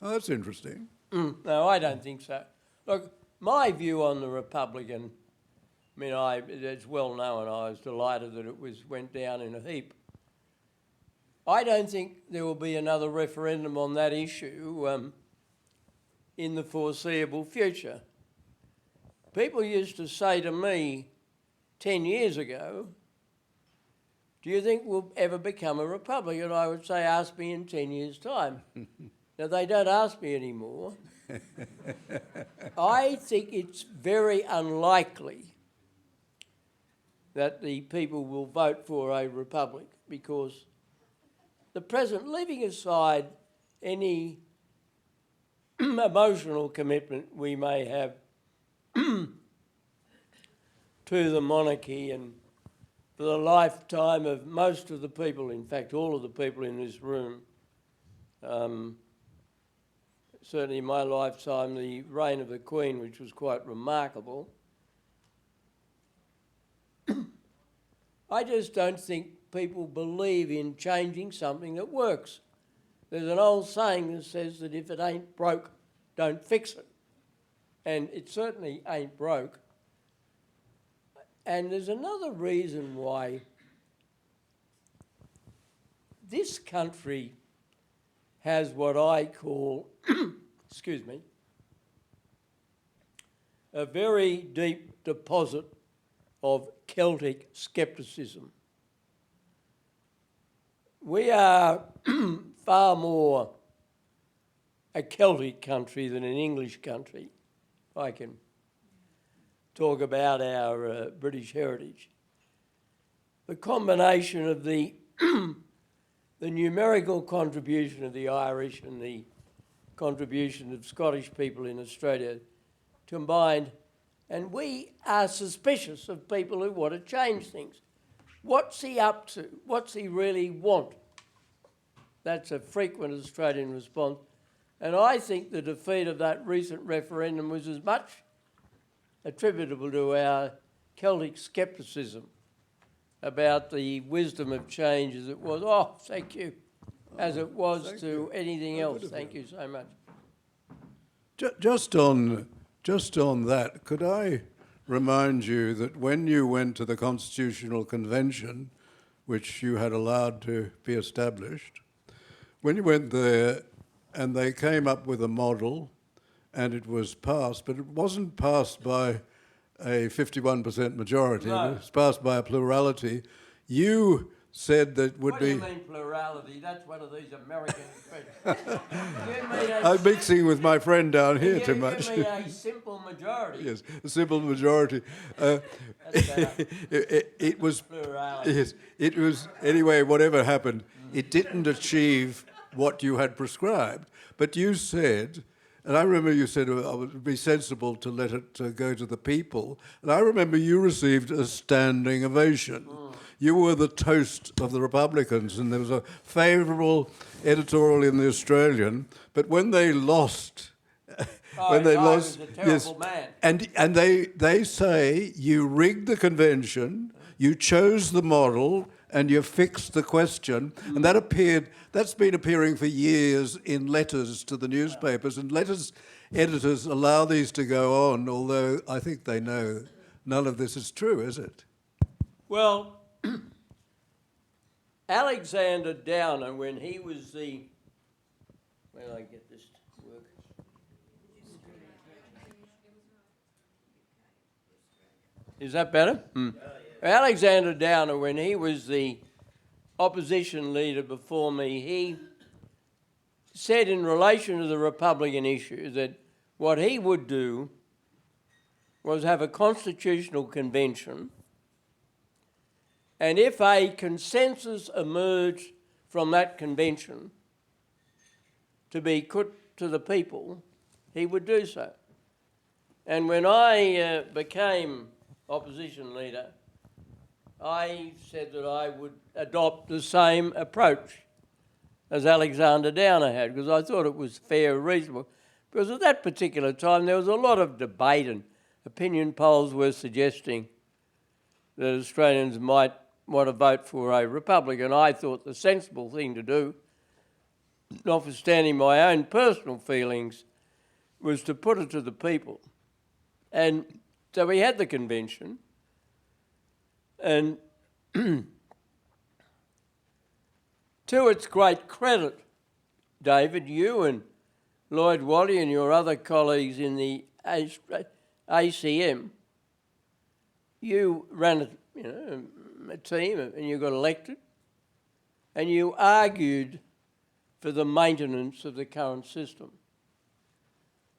Oh, that's interesting. No, I don't think so. Look, my view on the Republican, I mean, it's well known, I was delighted that it went down in a heap. I don't think there will be another referendum on that issue in the foreseeable future. People used to say to me 10 years ago, do you think we'll ever become a republic? And I would say, ask me in 10 years' time. Now, they don't ask me anymore. I think it's very unlikely that the people will vote for a republic because the present, leaving aside any emotional commitment we may have to the monarchy, and for the lifetime of most of the people, in fact all of the people in this room, certainly in my lifetime, the reign of the Queen, which was quite remarkable, I just don't think people believe in changing something that works. There's an old saying that says that if it ain't broke, don't fix it. And it certainly ain't broke. And there's another reason why this country has what I call, excuse me, a very deep deposit of Celtic scepticism. We are far more a Celtic country than an English country. I can talk about our British heritage. The combination of the numerical contribution of the Irish and the contribution of Scottish people in Australia combined, and we are suspicious of people who want to change things. What's he up to? What's he really want? That's a frequent Australian response. And I think the defeat of that recent referendum was as much attributable to our Celtic scepticism about the wisdom of change as it was, as it was to anything else. Thank you so much. Just on that, could I remind you that when you went to the Constitutional Convention, which you had allowed to be established, when you went there and they came up with a model and it was passed, but it wasn't passed by a 51% majority, No. It was passed by a plurality, you said that would What be... do you mean plurality? That's one of these American expressions. I'm mixing with my friend down here too much. You mean a simple majority. Yes, a simple majority. It was Plurality. yes, it was anyway. Whatever happened, it didn't achieve what you had prescribed. But you said, and I remember you said it would be sensible to let it go to the people. And I remember you received a standing ovation. You were the toast of the Republicans, and there was a favourable editorial in the Australian. But when they lost. when they I lost. was a terrible man. And they say you rigged the convention, you chose the model, and you fixed the question. And that's been appearing for years in letters to the newspapers, and letters editors allow these to go on, although I think they know none of this is true, is it? Well, Alexander Downer, when he was the... Where did I get this to work? Is that better? Alexander Downer, when he was the opposition leader before me, he said in relation to the Republican issue that what he would do was have a constitutional convention, and if a consensus emerged from that convention to be put to the people, he would do so. And when I became opposition leader, I said that I would adopt the same approach as Alexander Downer had, because I thought it was fair and reasonable. Because at that particular time, there was a lot of debate, and opinion polls were suggesting that Australians might want to vote for a republic, and I thought the sensible thing to do, notwithstanding my own personal feelings, was to put it to the people. And so we had the convention, and to its great credit, David, you and Lloyd Wally and your other colleagues in the ACM, you ran a team and you got elected, and you argued for the maintenance of the current system.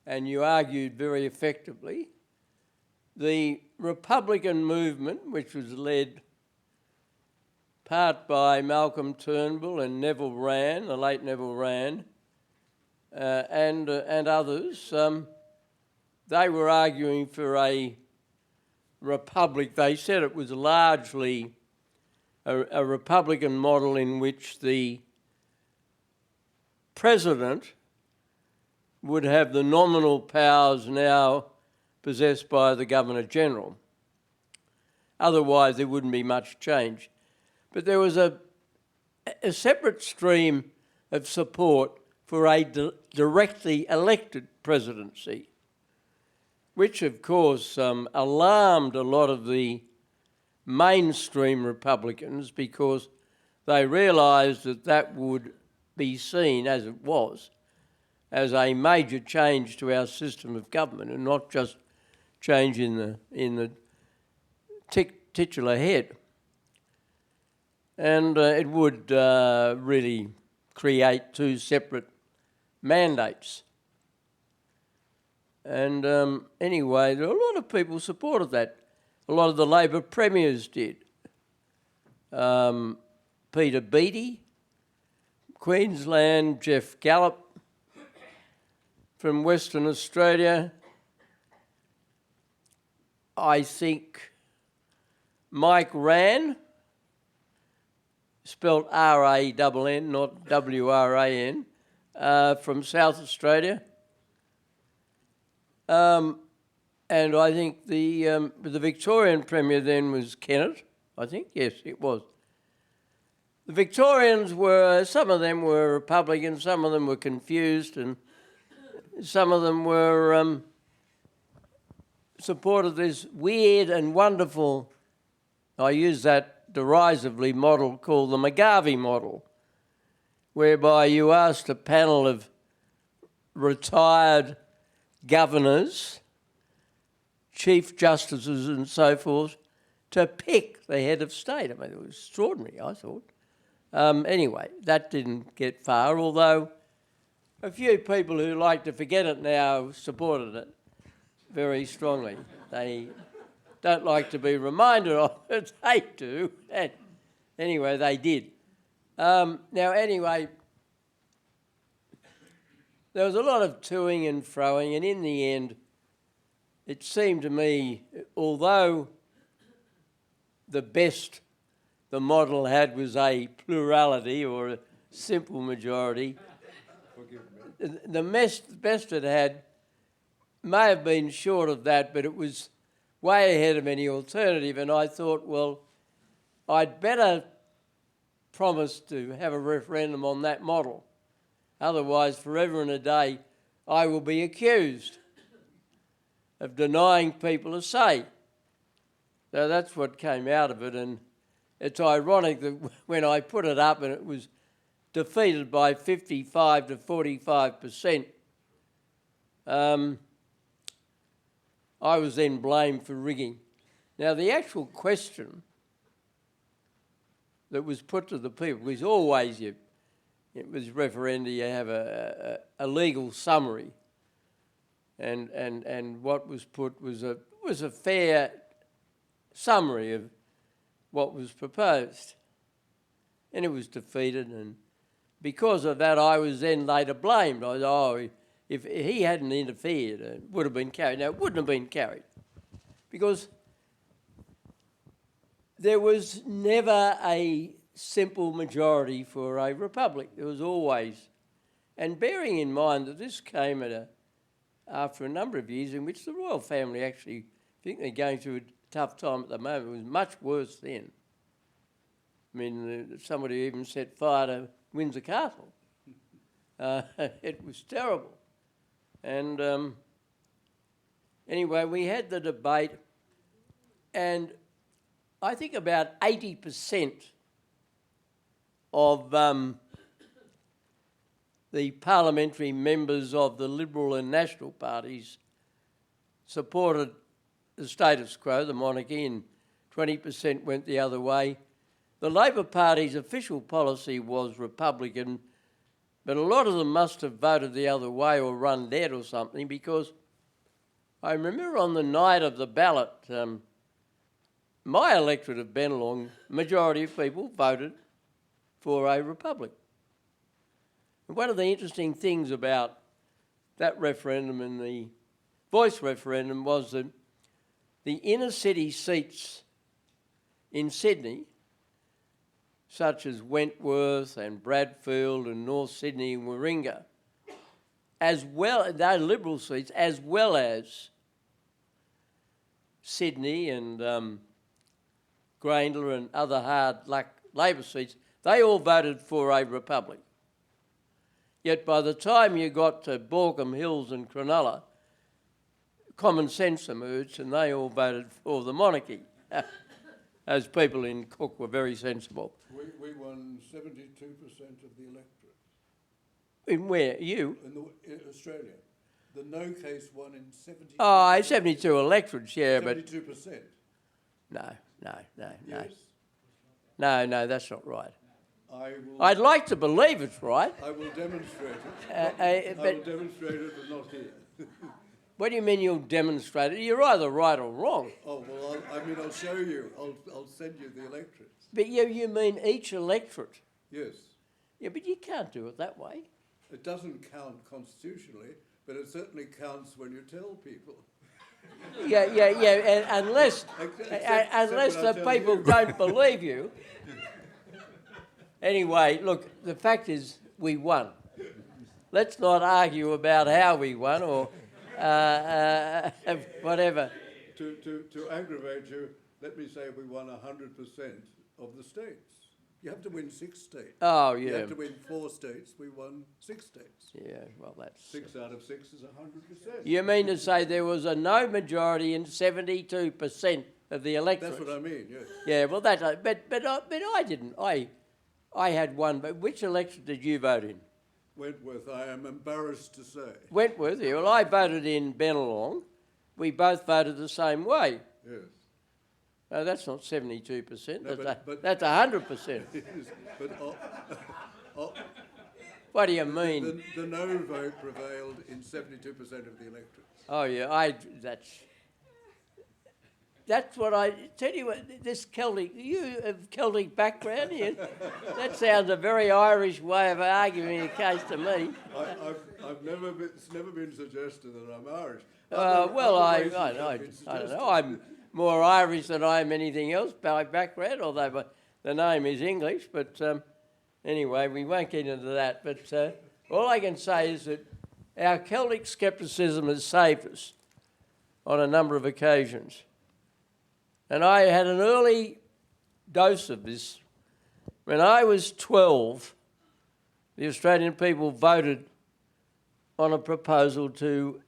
And you argued very effectively. The Republican movement, which was led part by Malcolm Turnbull and Neville Wran, the late Neville Wran, and others, they were arguing for a republic. They said it was largely a Republican model in which the president would have the nominal powers now possessed by the Governor-General. Otherwise, there wouldn't be much change. But there was a separate stream of support for a directly elected presidency, which, of course, alarmed a lot of the mainstream Republicans because they realised that that would be seen, as it was, as a major change to our system of government and not just change in the titular head. And it would really create two separate mandates. And anyway, there were a lot of people supported that. A lot of the Labor premiers did. Peter Beattie, Queensland, Jeff Gallop from Western Australia. I think Mike Wran, spelled R-A-N-N, not W-R-A-N, from South Australia. And I think the Victorian Premier then was Kennett, I think. Yes, it was. The Victorians were, some of them were Republicans, some of them were confused, and some of them were supported this weird and wonderful, I use that derisively, model called the McGarvey model, whereby you asked a panel of retired governors, chief justices and so forth, to pick the head of state. I mean, it was extraordinary, I thought. Anyway, that didn't get far, although a few people who like to forget it now supported it very strongly. They don't like to be reminded of it, they do. And anyway, they did. Now, anyway, there was a lot of toing and froing, and in the end, it seemed to me, although the model had was a plurality or a simple majority, the best it had may have been short of that, but it was way ahead of any alternative, and I thought, well, I'd better promise to have a referendum on that model. Otherwise, forever and a day, I will be accused of denying people a say. So that's what came out of it, and it's ironic that when I put it up and it was defeated by 55 to 45%, I was then blamed for rigging. Now, the actual question that was put to the people was always, it was referenda, you have a legal summary, and what was put was a fair summary of what was proposed, and it was defeated, and because of that, I was then later blamed. I was, oh, if he hadn't interfered, it would have been carried. Now, it wouldn't have been carried because there was never a simple majority for a republic. There was always, and bearing in mind that this came after a number of years in which the royal family actually, I think they're going through a tough time at the moment. It was much worse then. I mean, somebody even set fire to Windsor Castle. It was terrible. And anyway, we had the debate, and I think about 80% of the parliamentary members of the Liberal and National parties supported the status quo, the monarchy, and 20% went the other way. The Labor Party's official policy was Republican, but a lot of them must have voted the other way or run dead or something, because I remember on the night of the ballot, my electorate of Bennelong, majority of people voted for a republic. And one of the interesting things about that referendum and the voice referendum was that the inner city seats in Sydney, such as Wentworth and Bradfield and North Sydney and Warringah, as well, they're Liberal seats, as well as Sydney and Grayndler and other hard luck Labor seats, they all voted for a republic. Yet by the time you got to Borkham Hills and Cronulla, common sense emerged and they all voted for the monarchy. Those people in Cook were very sensible. We won 72% of the electorate. In where? You? In Australia. The no case won in 72%. Oh, 72 electorates, yeah, 72%. but... No. Yes. No, that's not right. I'd I'd like to believe it's right. I will demonstrate it. I But will demonstrate it, but not here. what do you mean you'll demonstrate it? You're either right or wrong. Oh, well, I'll show you. I'll send you the electorates. But you mean each electorate? Yes. Yeah, but you can't do it that way. It doesn't count constitutionally, but it certainly counts when you tell people. Yeah, and unless Except when I the tell people you. don't believe you. Anyway, look, the fact is we won. Let's not argue about how we won or whatever. To aggravate you, let me say we won 100% of the states. You have to win 6 states. Oh, You yeah. have to win 4 states. We won 6 states. Yeah, well, that's... 6 out of 6 is 100%. You mean to say there was a no majority in 72% of the electorate? That's what I mean, yes. Yeah, well, but I didn't. I had one. But which election did you vote in? Wentworth, I am embarrassed to say. Wentworth. Yeah, well, I voted in Bennelong. We both voted the same way. Yes. No, that's not 72%. No, That's 100%. But What do you mean? the no vote prevailed in 72% of the electorate. Oh yeah, that's what I tell you. What this Celtic, you have Celtic background here. That sounds a very Irish way of arguing a case to me. It's never been suggested that I'm Irish. Well, Other I races don't have been know. suggested. I'm more Irish than I am anything else by background, although the name is English. But anyway, we won't get into that. But all I can say is that our Celtic scepticism has saved us on a number of occasions. And I had an early dose of this. When I was 12, the Australian people voted on a proposal to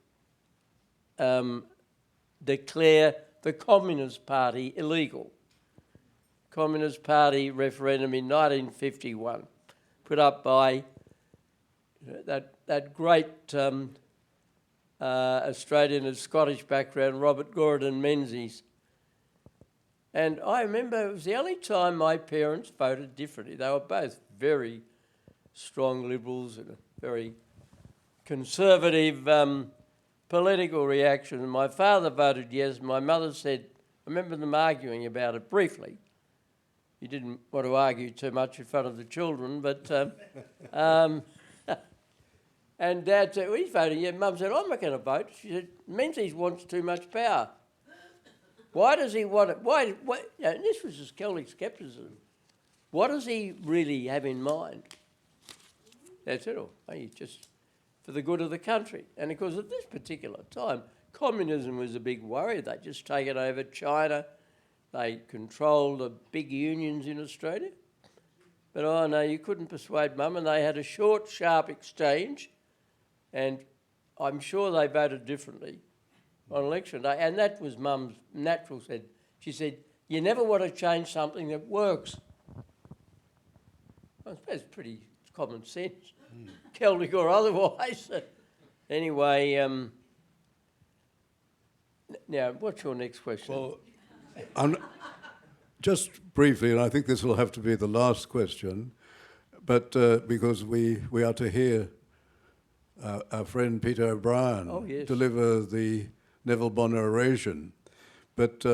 declare the Communist Party illegal. Communist Party referendum in 1951, put up by that great Australian and Scottish background, Robert Gordon Menzies. And I remember it was the only time my parents voted differently. They were both very strong Liberals and a very conservative political reaction. And my father voted yes. My mother said, I remember them arguing about it briefly. He didn't want to argue too much in front of the children, but and Dad said, well, he's voting yes. Mum said, I'm not going to vote. She said, Menzies wants too much power. Why does he want it? Why you know, this was his Celtic scepticism. What does he really have in mind? That's it all. He's just for the good of the country. And of course, at this particular time, communism was a big worry. They'd just taken over China. They controlled the big unions in Australia. But oh no, you couldn't persuade Mum, and they had a short, sharp exchange, and I'm sure they voted differently on election day. And that was Mum's natural said. She said, you never want to change something that works. I suppose it's pretty common sense, Celtic or otherwise. Anyway, now, what's your next question? Well, just briefly, and I think this will have to be the last question, but because we are to hear our friend Peter O'Brien deliver the Neville Bonner oration. But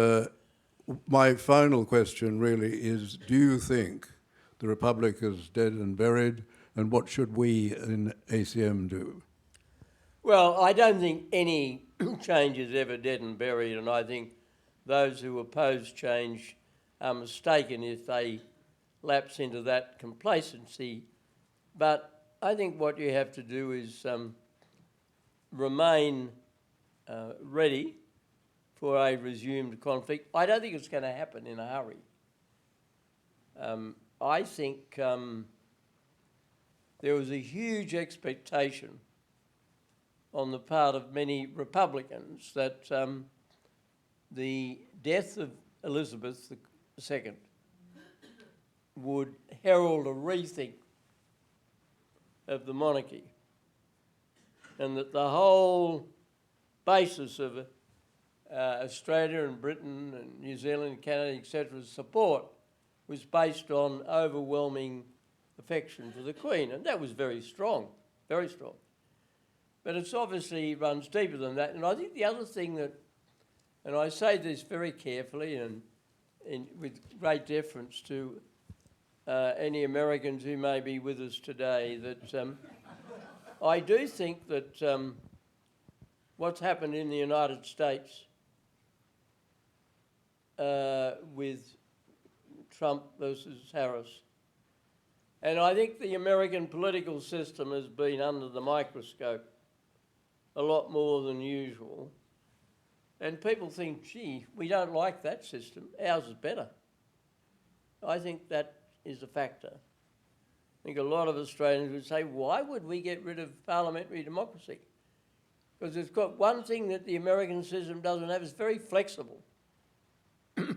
my final question really is, do you think the Republic is dead and buried, and what should we in ACM do? Well, I don't think any change is ever dead and buried, and I think those who oppose change are mistaken if they lapse into that complacency. But I think what you have to do is remain ready for a resumed conflict. I don't think it's going to happen in a hurry. I think there was a huge expectation on the part of many Republicans that the death of Elizabeth II would herald a rethink of the monarchy, and that the whole basis of Australia and Britain and New Zealand and Canada, etc., support was based on overwhelming affection for the Queen, and that was very strong, very strong. But it's obviously runs deeper than that, and I think the other thing that, and I say this very carefully and with great deference to any Americans who may be with us today, that I do think that what's happened in the United States with Trump versus Harris, and I think the American political system has been under the microscope a lot more than usual. And people think, gee, we don't like that system, ours is better. I think that is a factor. I think a lot of Australians would say, why would we get rid of parliamentary democracy? Because it's got one thing that the American system doesn't have, it's very flexible. I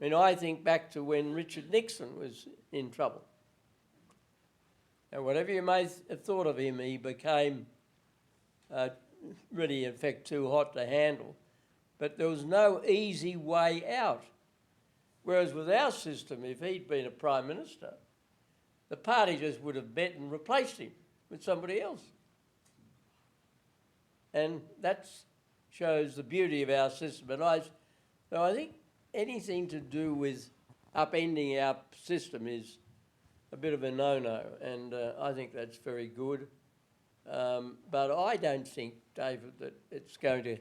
mean, I think back to when Richard Nixon was in trouble. And whatever you may have thought of him, he became really, in fact, too hot to handle. But there was no easy way out. Whereas with our system, if he'd been a Prime Minister, the party just would have met and replaced him with somebody else. And that shows the beauty of our system. And so I think anything to do with upending our system is a bit of a no-no, and I think that's very good. But I don't think, David, that it's going to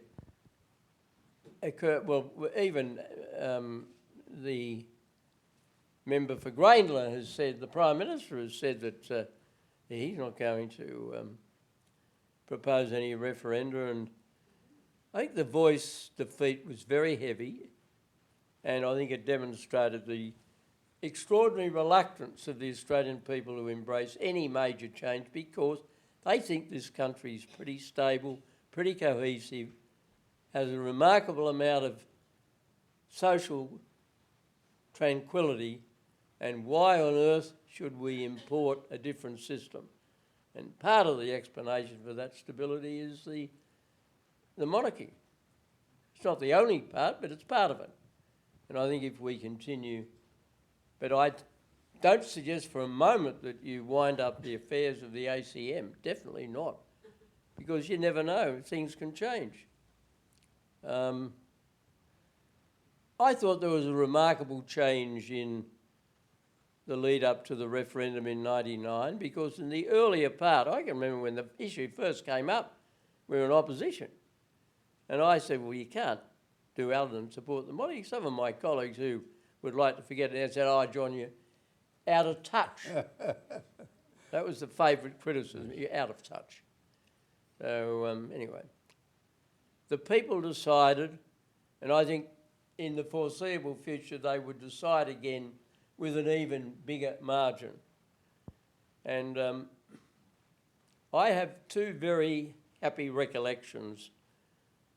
occur. Well, even the member for Grainler has said, the Prime Minister has said that he's not going to propose any referenda, and I think the Voice defeat was very heavy, and I think it demonstrated the extraordinary reluctance of the Australian people to embrace any major change because they think this country is pretty stable, pretty cohesive, has a remarkable amount of social tranquility, and why on earth should we import a different system? And part of the explanation for that stability is the monarchy. It's not the only part, but it's part of it. And I think if we continue, but I don't suggest for a moment that you wind up the affairs of the ACM, definitely not, because you never know, things can change. I thought there was a remarkable change in the lead up to the referendum in '99, because in the earlier part, I can remember when the issue first came up, we were in opposition. And I said, well, you can't do other than support the monarchy. Some of my colleagues who would like to forget it said, oh, John, you're out of touch. That was the favourite criticism, you're out of touch. So anyway, the people decided, and I think in the foreseeable future they would decide again with an even bigger margin. And I have two very happy recollections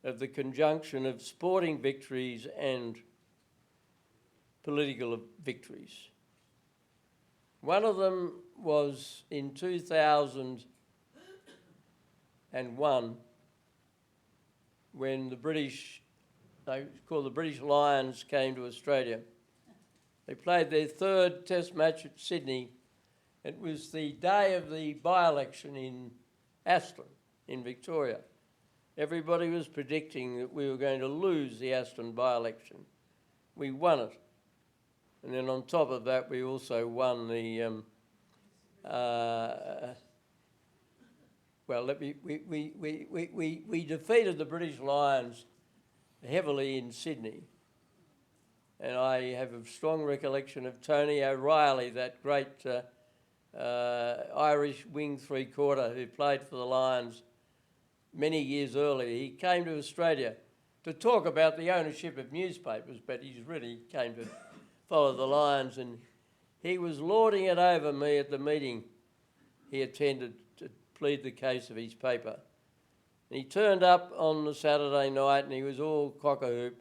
of the conjunction of sporting victories and political victories. One of them was in 2001 when the British, they called the British Lions, came to Australia. They played their third test match at Sydney. It was the day of the by-election in Aston, in Victoria. Everybody was predicting that we were going to lose the Aston by-election. We won it. And then on top of that, we also won the, we defeated the British Lions heavily in Sydney. And I have a strong recollection of Tony O'Reilly, that great Irish wing three-quarter who played for the Lions many years earlier. He came to Australia to talk about the ownership of newspapers, but he really came to follow the Lions, and he was lording it over me at the meeting he attended to plead the case of his paper. And he turned up on the Saturday night and he was all cock-a-hoop.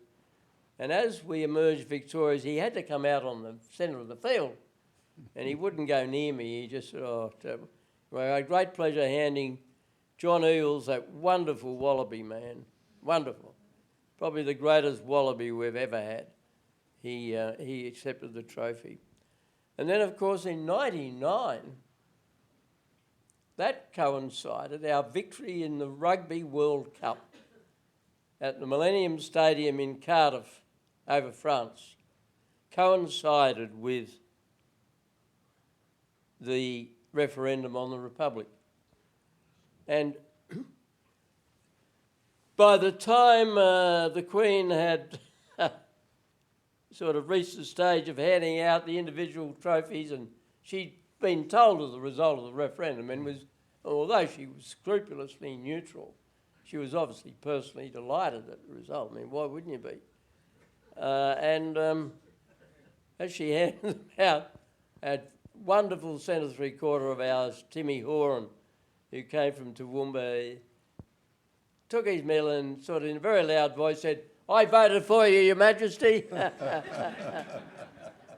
And as we emerged victorious, he had to come out on the centre of the field and he wouldn't go near me. He just said, oh, terrible. Well, I had great pleasure handing John Eales, that wonderful Wallaby man, wonderful, probably the greatest Wallaby we've ever had. He accepted the trophy. And then, of course, in '99, that coincided, our victory in the Rugby World Cup at the Millennium Stadium in Cardiff over France coincided with the referendum on the Republic. And by the time the Queen had sort of reached the stage of handing out the individual trophies, and she'd been told of the result of the referendum, and was, although she was scrupulously neutral, she was obviously personally delighted at the result. I mean, why wouldn't you be? As she handed them out, a wonderful centre three-quarter of ours, Timmy Horan, who came from Toowoomba, took his medal and sort of in a very loud voice said, I voted for you, Your Majesty.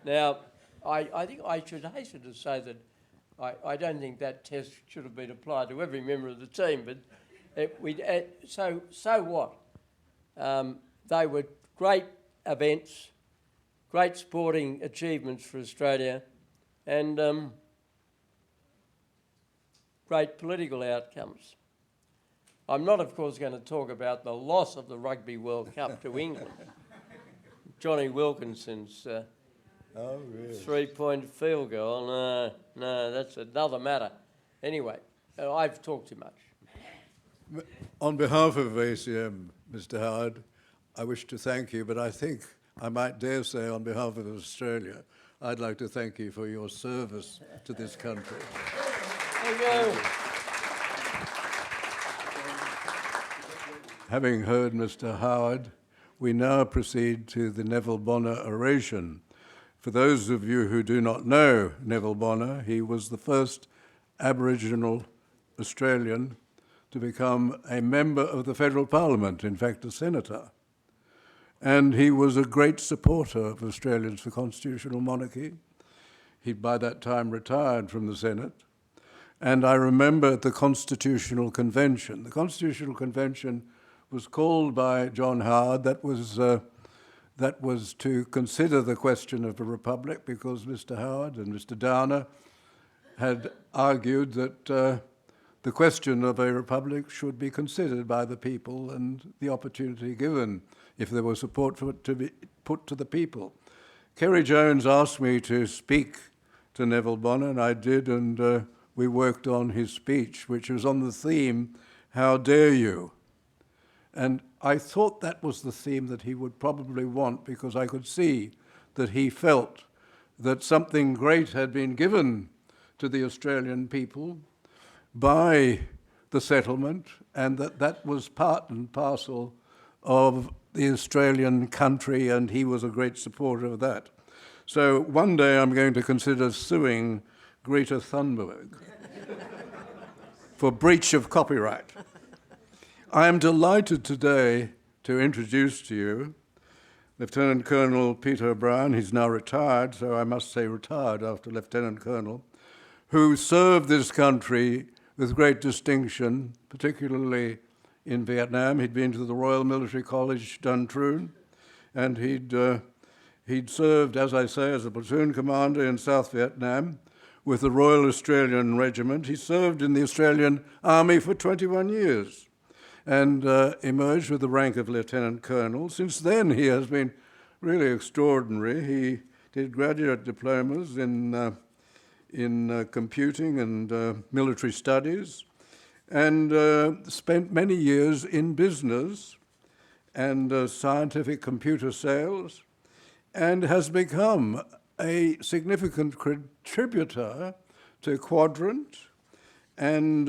Now, I think I should hasten to say that I don't think that test should have been applied to every member of the team, but so what? They were great events, great sporting achievements for Australia, and great political outcomes. I'm not, of course, going to talk about the loss of the Rugby World Cup to England. Johnny Wilkinson's three-point field goal. No, that's another matter. Anyway, I've talked too much. On behalf of ACM, Mr. Howard, I wish to thank you, but I think I might dare say on behalf of Australia, I'd like to thank you for your service to this country. Thank you. having heard Mr. Howard, we now proceed to the Neville Bonner oration. For those of you who do not know Neville Bonner, he was the first Aboriginal Australian to become a member of the federal parliament, in fact, a senator. And he was a great supporter of Australians for constitutional monarchy. He'd by that time retired from the Senate. And I remember at the Constitutional Convention. The Constitutional Convention was called by John Howard. That was to consider the question of a republic, because Mr. Howard and Mr. Downer had argued that the question of a republic should be considered by the people and the opportunity given if there was support for it to be put to the people. Kerry Jones asked me to speak to Neville Bonner, and I did, and we worked on his speech, which was on the theme, "How dare you?" And I thought that was the theme that he would probably want, because I could see that he felt that something great had been given to the Australian people by the settlement, and that was part and parcel of the Australian country, and he was a great supporter of that. So one day I'm going to consider suing Greta Thunberg for breach of copyright. I am delighted today to introduce to you Lieutenant Colonel Peter O'Brien. He's now retired, so I must say retired after Lieutenant Colonel, who served this country with great distinction, particularly in Vietnam. He'd been to the Royal Military College, Duntroon, and he'd served, as I say, as a platoon commander in South Vietnam with the Royal Australian Regiment. He served in the Australian Army for 21 years and emerged with the rank of Lieutenant Colonel. Since then, he has been really extraordinary. He did graduate diplomas in computing and military studies, and spent many years in business and scientific computer sales, and has become a significant contributor to Quadrant and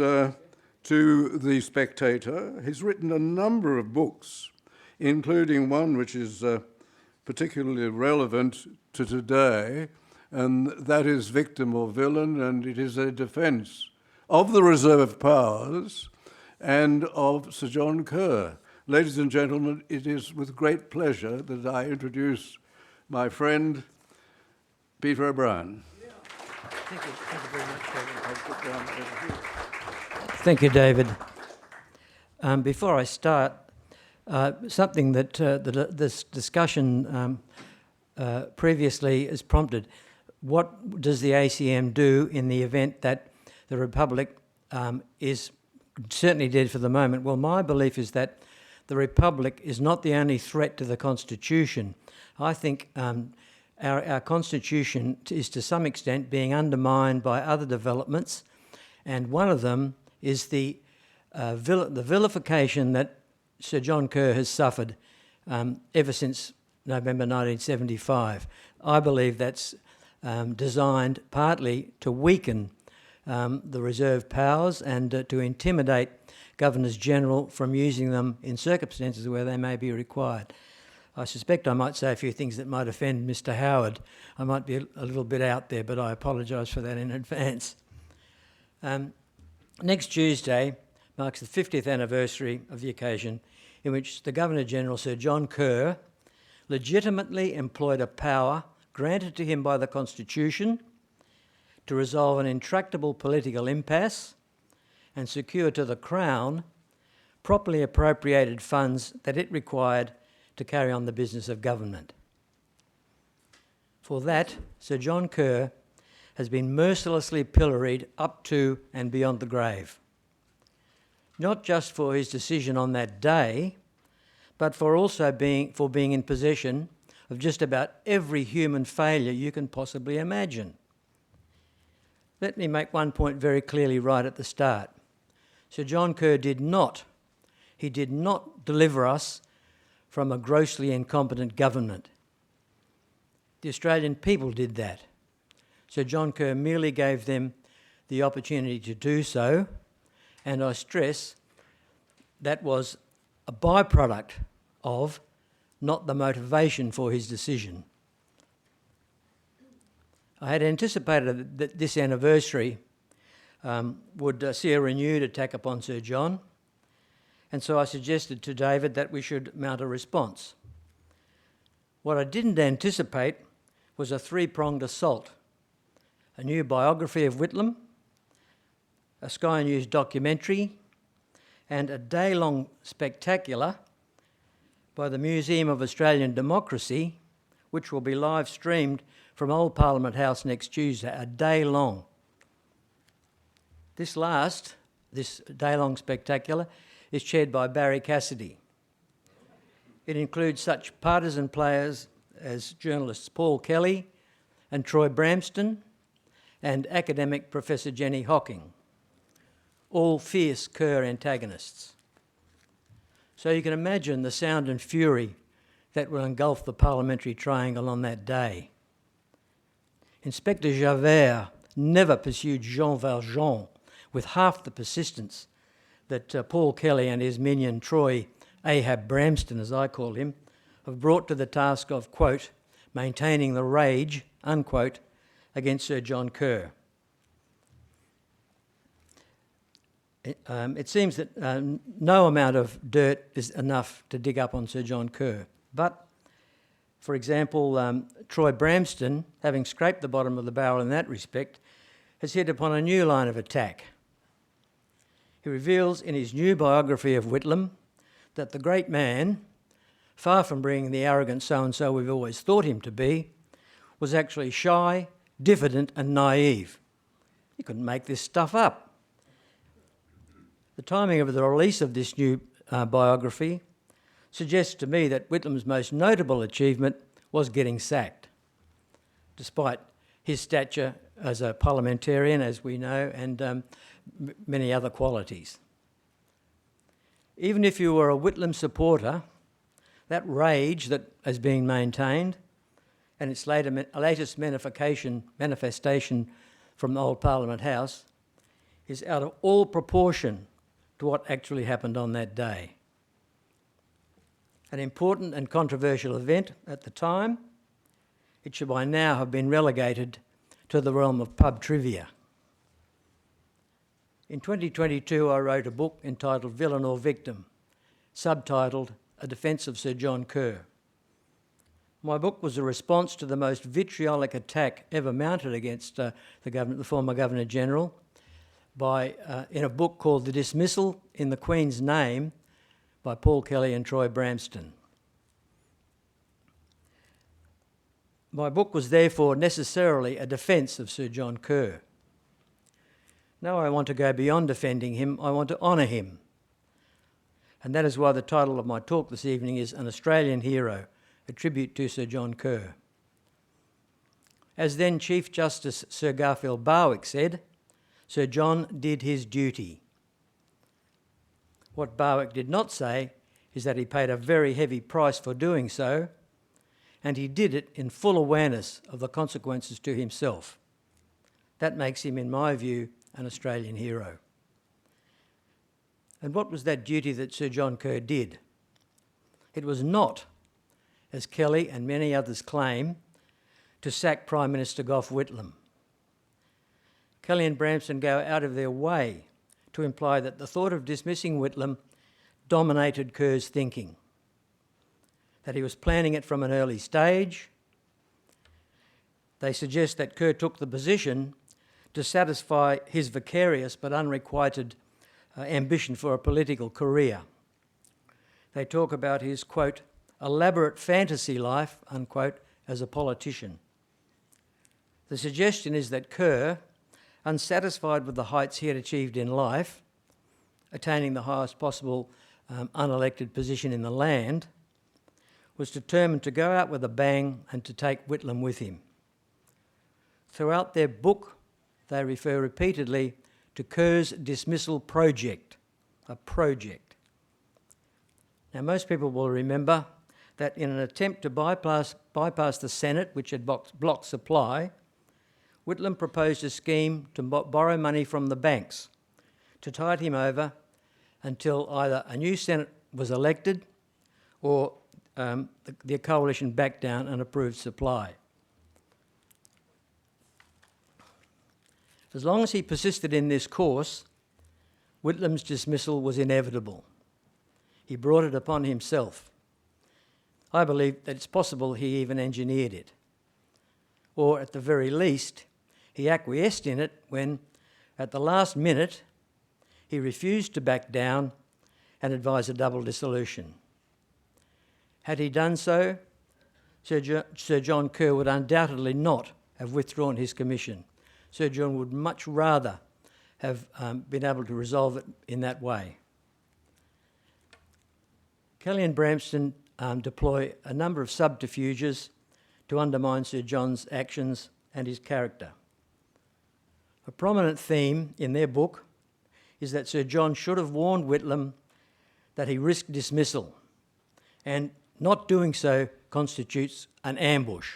to The Spectator. He's written a number of books, including one which is particularly relevant to today, and that is Victim or Villain, and it is a defence of the reserve powers and of Sir John Kerr. Ladies and gentlemen, it is with great pleasure that I introduce my friend, Peter O'Brien. Yeah. Thank you. Thank you very much, David. Thank you, David. Before I start, something that this discussion previously has prompted. What does the ACM do in the event that the Republic is certainly dead for the moment? Well, my belief is that the Republic is not the only threat to the Constitution. I think our Constitution is to some extent being undermined by other developments, and one of them is the vilification that Sir John Kerr has suffered ever since November 1975. I believe that's designed partly to weaken the reserve powers and to intimidate Governors-General from using them in circumstances where they may be required. I suspect I might say a few things that might offend Mr. Howard. I might be a little bit out there, but I apologise for that in advance. Next Tuesday marks the 50th anniversary of the occasion in which the Governor-General, Sir John Kerr, legitimately employed a power granted to him by the Constitution to resolve an intractable political impasse and secure to the Crown properly appropriated funds that it required to carry on the business of government. For that, Sir John Kerr has been mercilessly pilloried up to and beyond the grave. Not just for his decision on that day, but for also being in possession of just about every human failure you can possibly imagine. Let me make one point very clearly right at the start. Sir John Kerr did not deliver us from a grossly incompetent government. The Australian people did that. Sir John Kerr merely gave them the opportunity to do so, and I stress that was a byproduct of, not the motivation for his decision. I had anticipated that this anniversary would see a renewed attack upon Sir John, and so I suggested to David that we should mount a response. What I didn't anticipate was a three-pronged assault: a new biography of Whitlam, a Sky News documentary, and a day-long spectacular by the Museum of Australian Democracy, which will be live streamed from Old Parliament House next Tuesday, a day long. This day-long spectacular is chaired by Barry Cassidy. It includes such partisan players as journalists Paul Kelly and Troy Bramston and academic Professor Jenny Hocking, all fierce Kerr antagonists. So you can imagine the sound and fury that will engulf the parliamentary triangle on that day. Inspector Javert never pursued Jean Valjean with half the persistence that Paul Kelly and his minion Troy Ahab Bramston, as I call him, have brought to the task of, quote, maintaining the rage, unquote, against Sir John Kerr. It seems that no amount of dirt is enough to dig up on Sir John Kerr. But, for example, Troy Bramston, having scraped the bottom of the barrel in that respect, has hit upon a new line of attack. He reveals in his new biography of Whitlam that the great man, far from being the arrogant so-and-so we've always thought him to be, was actually shy, diffident and naive. You couldn't make this stuff up. The timing of the release of this new biography suggests to me that Whitlam's most notable achievement was getting sacked, despite his stature as a parliamentarian, as we know, and many other qualities. Even if you were a Whitlam supporter, that rage that is being maintained and its latest manifestation from the old Parliament House is out of all proportion to what actually happened on that day. An important and controversial event at the time, it should by now have been relegated to the realm of pub trivia. In 2022, I wrote a book entitled Villain or Victim, subtitled A Defence of Sir John Kerr. My book was a response to the most vitriolic attack ever mounted against the former Governor-General in a book called The Dismissal in the Queen's Name by Paul Kelly and Troy Bramston. My book was therefore necessarily a defence of Sir John Kerr. Now I want to go beyond defending him, I want to honour him. And that is why the title of my talk this evening is An Australian Hero, a tribute to Sir John Kerr. As then Chief Justice Sir Garfield Barwick said, Sir John did his duty. What Barwick did not say is that he paid a very heavy price for doing so, and he did it in full awareness of the consequences to himself. That makes him, in my view, an Australian hero. And what was that duty that Sir John Kerr did? It was not, as Kelly and many others claim, to sack Prime Minister Gough Whitlam. Kelly and Bramston go out of their way to imply that the thought of dismissing Whitlam dominated Kerr's thinking, that he was planning it from an early stage. They suggest that Kerr took the position to satisfy his vicarious but unrequited ambition for a political career. They talk about his, quote, elaborate fantasy life, unquote, as a politician. The suggestion is that Kerr, unsatisfied with the heights he had achieved in life, attaining the highest possible unelected position in the land, was determined to go out with a bang and to take Whitlam with him. Throughout their book, they refer repeatedly to Kerr's dismissal project, a project. Now, most people will remember that in an attempt to bypass the Senate, which had blocked supply, Whitlam proposed a scheme to borrow money from the banks to tide him over until either a new Senate was elected, or the coalition backed down and approved supply. As long as he persisted in this course, Whitlam's dismissal was inevitable. He brought it upon himself. I believe that it's possible he even engineered it. Or at the very least, he acquiesced in it when, at the last minute, he refused to back down and advise a double dissolution. Had he done so, Sir John Kerr would undoubtedly not have withdrawn his commission. Sir John would much rather have been able to resolve it in that way. Kelly and Bramston deploy a number of subterfuges to undermine Sir John's actions and his character. A prominent theme in their book is that Sir John should have warned Whitlam that he risked dismissal, and not doing so constitutes an ambush.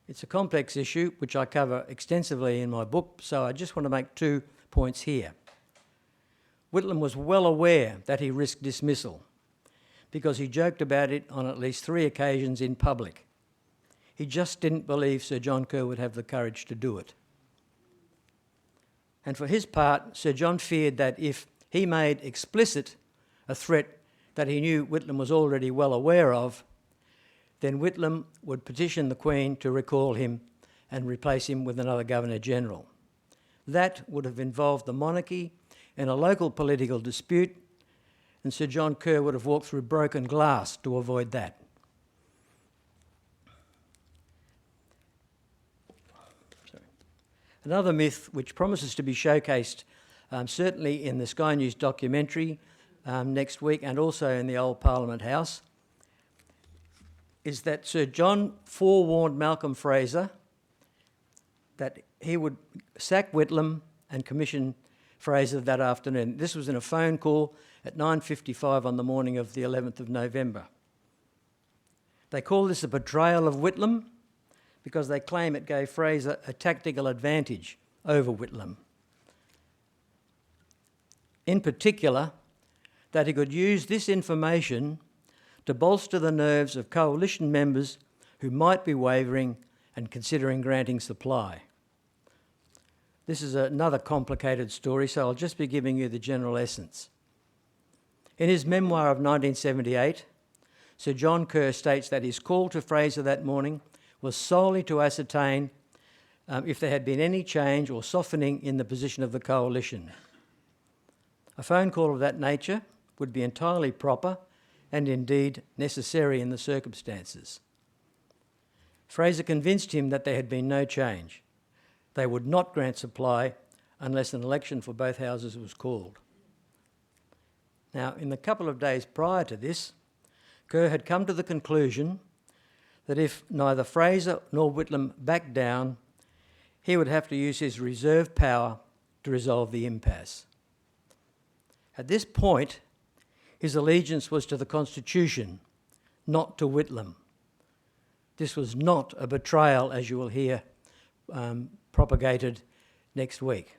It's a complex issue which I cover extensively in my book, so I just want to make 2 points here. Whitlam was well aware that he risked dismissal because he joked about it on at least 3 occasions in public. He just didn't believe Sir John Kerr would have the courage to do it. And for his part, Sir John feared that if he made explicit a threat that he knew Whitlam was already well aware of, then Whitlam would petition the Queen to recall him and replace him with another Governor-General. That would have involved the monarchy in a local political dispute, and Sir John Kerr would have walked through broken glass to avoid that. Another myth which promises to be showcased certainly in the Sky News documentary next week and also in the old Parliament House is that Sir John forewarned Malcolm Fraser that he would sack Whitlam and commission Fraser that afternoon. This was in a phone call at 9:55 on the morning of the 11th of November. They call this a betrayal of Whitlam because they claim it gave Fraser a tactical advantage over Whitlam. In particular, that he could use this information to bolster the nerves of coalition members who might be wavering and considering granting supply. This is another complicated story, so I'll just be giving you the general essence. In his memoir of 1978, Sir John Kerr states that his call to Fraser that morning was solely to ascertain if there had been any change or softening in the position of the coalition. A phone call of that nature would be entirely proper and indeed necessary in the circumstances. Fraser convinced him that there had been no change. They would not grant supply unless an election for both houses was called. Now, in the couple of days prior to this, Kerr had come to the conclusion that if neither Fraser nor Whitlam backed down, he would have to use his reserve power to resolve the impasse. At this point, his allegiance was to the Constitution, not to Whitlam. This was not a betrayal, as you will hear propagated next week.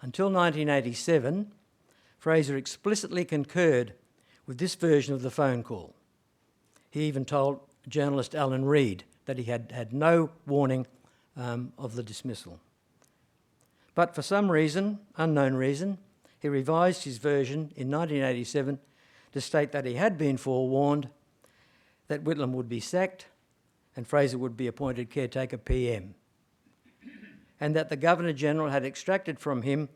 Until 1987, Fraser explicitly concurred with this version of the phone call. He even told journalist Alan Reid that he had had no warning of the dismissal. But for some reason, unknown reason, he revised his version in 1987 to state that he had been forewarned that Whitlam would be sacked and Fraser would be appointed caretaker PM, and that the Governor-General had extracted from him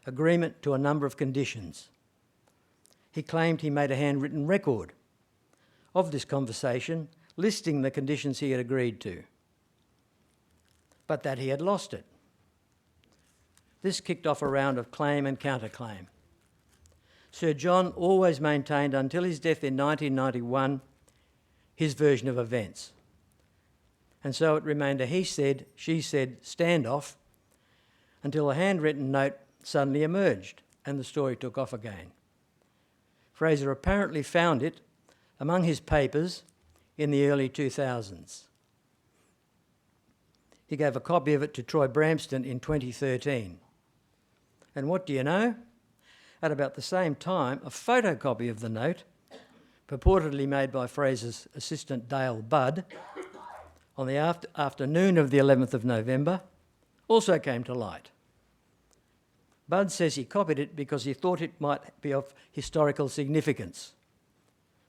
agreement to a number of conditions. He claimed he made a handwritten record of this conversation listing the conditions he had agreed to, but that he had lost it. This kicked off a round of claim and counterclaim. Sir John always maintained until his death in 1991 his version of events. And so it remained a he said, she said standoff until a handwritten note suddenly emerged and the story took off again. Fraser apparently found it among his papers in the early 2000s. He gave a copy of it to Troy Bramston in 2013. And what do you know? at about the same time, a photocopy of the note, purportedly made by Fraser's assistant Dale Budd, on the afternoon of the 11th of November, also came to light. Budd says he copied it because he thought it might be of historical significance.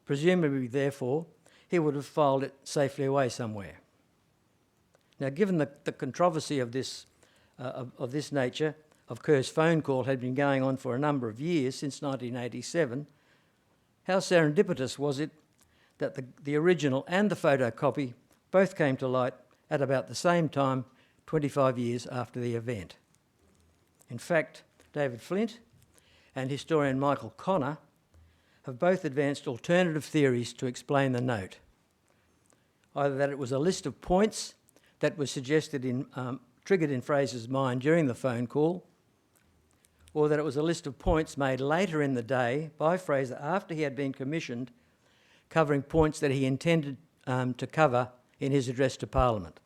Presumably, therefore, he would have filed it safely away somewhere. Now, given the controversy of this nature of Kerr's phone call had been going on for a number of years, since 1987, how serendipitous was it that the original and the photocopy both came to light at about the same time, 25 years after the event. In fact, David Flint and historian Michael Connor have both advanced alternative theories to explain the note. Either that it was a list of points that was triggered in Fraser's mind during the phone call, or that it was a list of points made later in the day by Fraser after he had been commissioned, covering points that he intended to cover in his address to Parliament.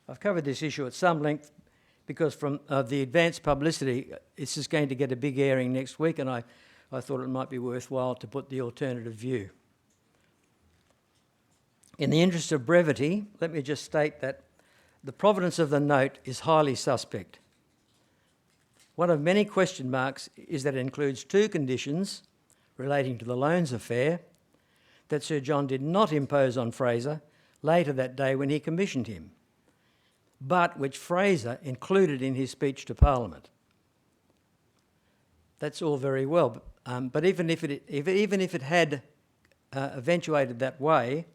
I've covered this issue at some length because from the advanced publicity, this is going to get a big airing next week, and I thought it might be worthwhile to put the alternative view. In the interest of brevity, let me just state that the provenance of the note is highly suspect. One of many question marks is that it includes two conditions relating to the loans affair that Sir John did not impose on Fraser later that day when he commissioned him, but which Fraser included in his speech to Parliament. That's all very well, but even if it had eventuated that way,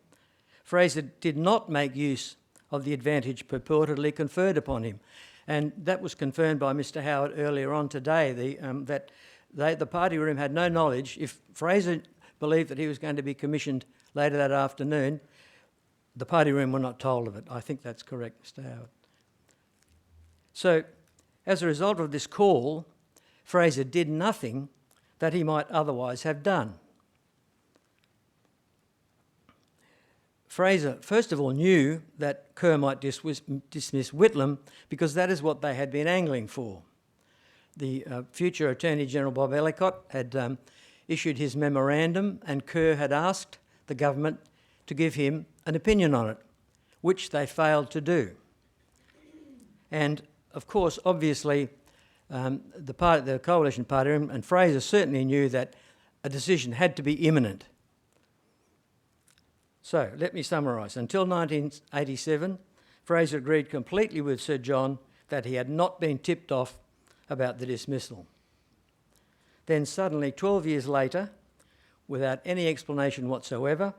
Fraser did not make use of the advantage purportedly conferred upon him. And that was confirmed by Mr Howard earlier on today, that the party room had no knowledge. If Fraser believed that he was going to be commissioned later that afternoon, the party room were not told of it. I think that's correct, Mr Howard. So, as a result of this call, Fraser did nothing that he might otherwise have done. Fraser, first of all, knew that Kerr might dismiss Whitlam because that is what they had been angling for. The future Attorney General Bob Ellicott had issued his memorandum, and Kerr had asked the government to give him an opinion on it, which they failed to do. And of course, obviously, the coalition party and Fraser certainly knew that a decision had to be imminent. So, let me summarise. Until 1987, Fraser agreed completely with Sir John that he had not been tipped off about the dismissal. Then suddenly, 12 years later, without any explanation whatsoever,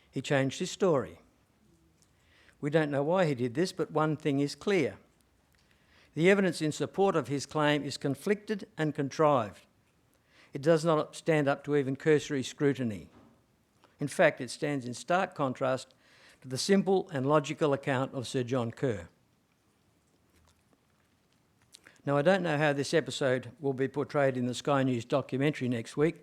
he changed his story. We don't know why he did this, but one thing is clear. The evidence in support of his claim is conflicted and contrived. It does not stand up to even cursory scrutiny. In fact, it stands in stark contrast to the simple and logical account of Sir John Kerr. Now, I don't know how this episode will be portrayed in the Sky News documentary next week,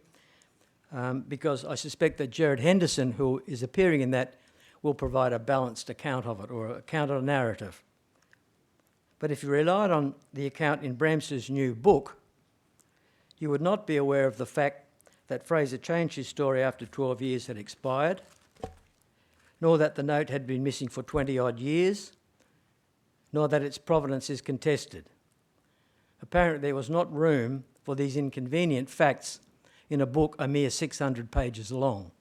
because I suspect that Gerard Henderson, who is appearing in that, will provide a balanced account of it, or a counter-narrative. But if you relied on the account in Bramster's new book, you would not be aware of the fact that Fraser changed his story after 12 years had expired, nor that the note had been missing for 20-odd years, nor that its provenance is contested. Apparently there was not room for these inconvenient facts in a book a mere 600 pages long.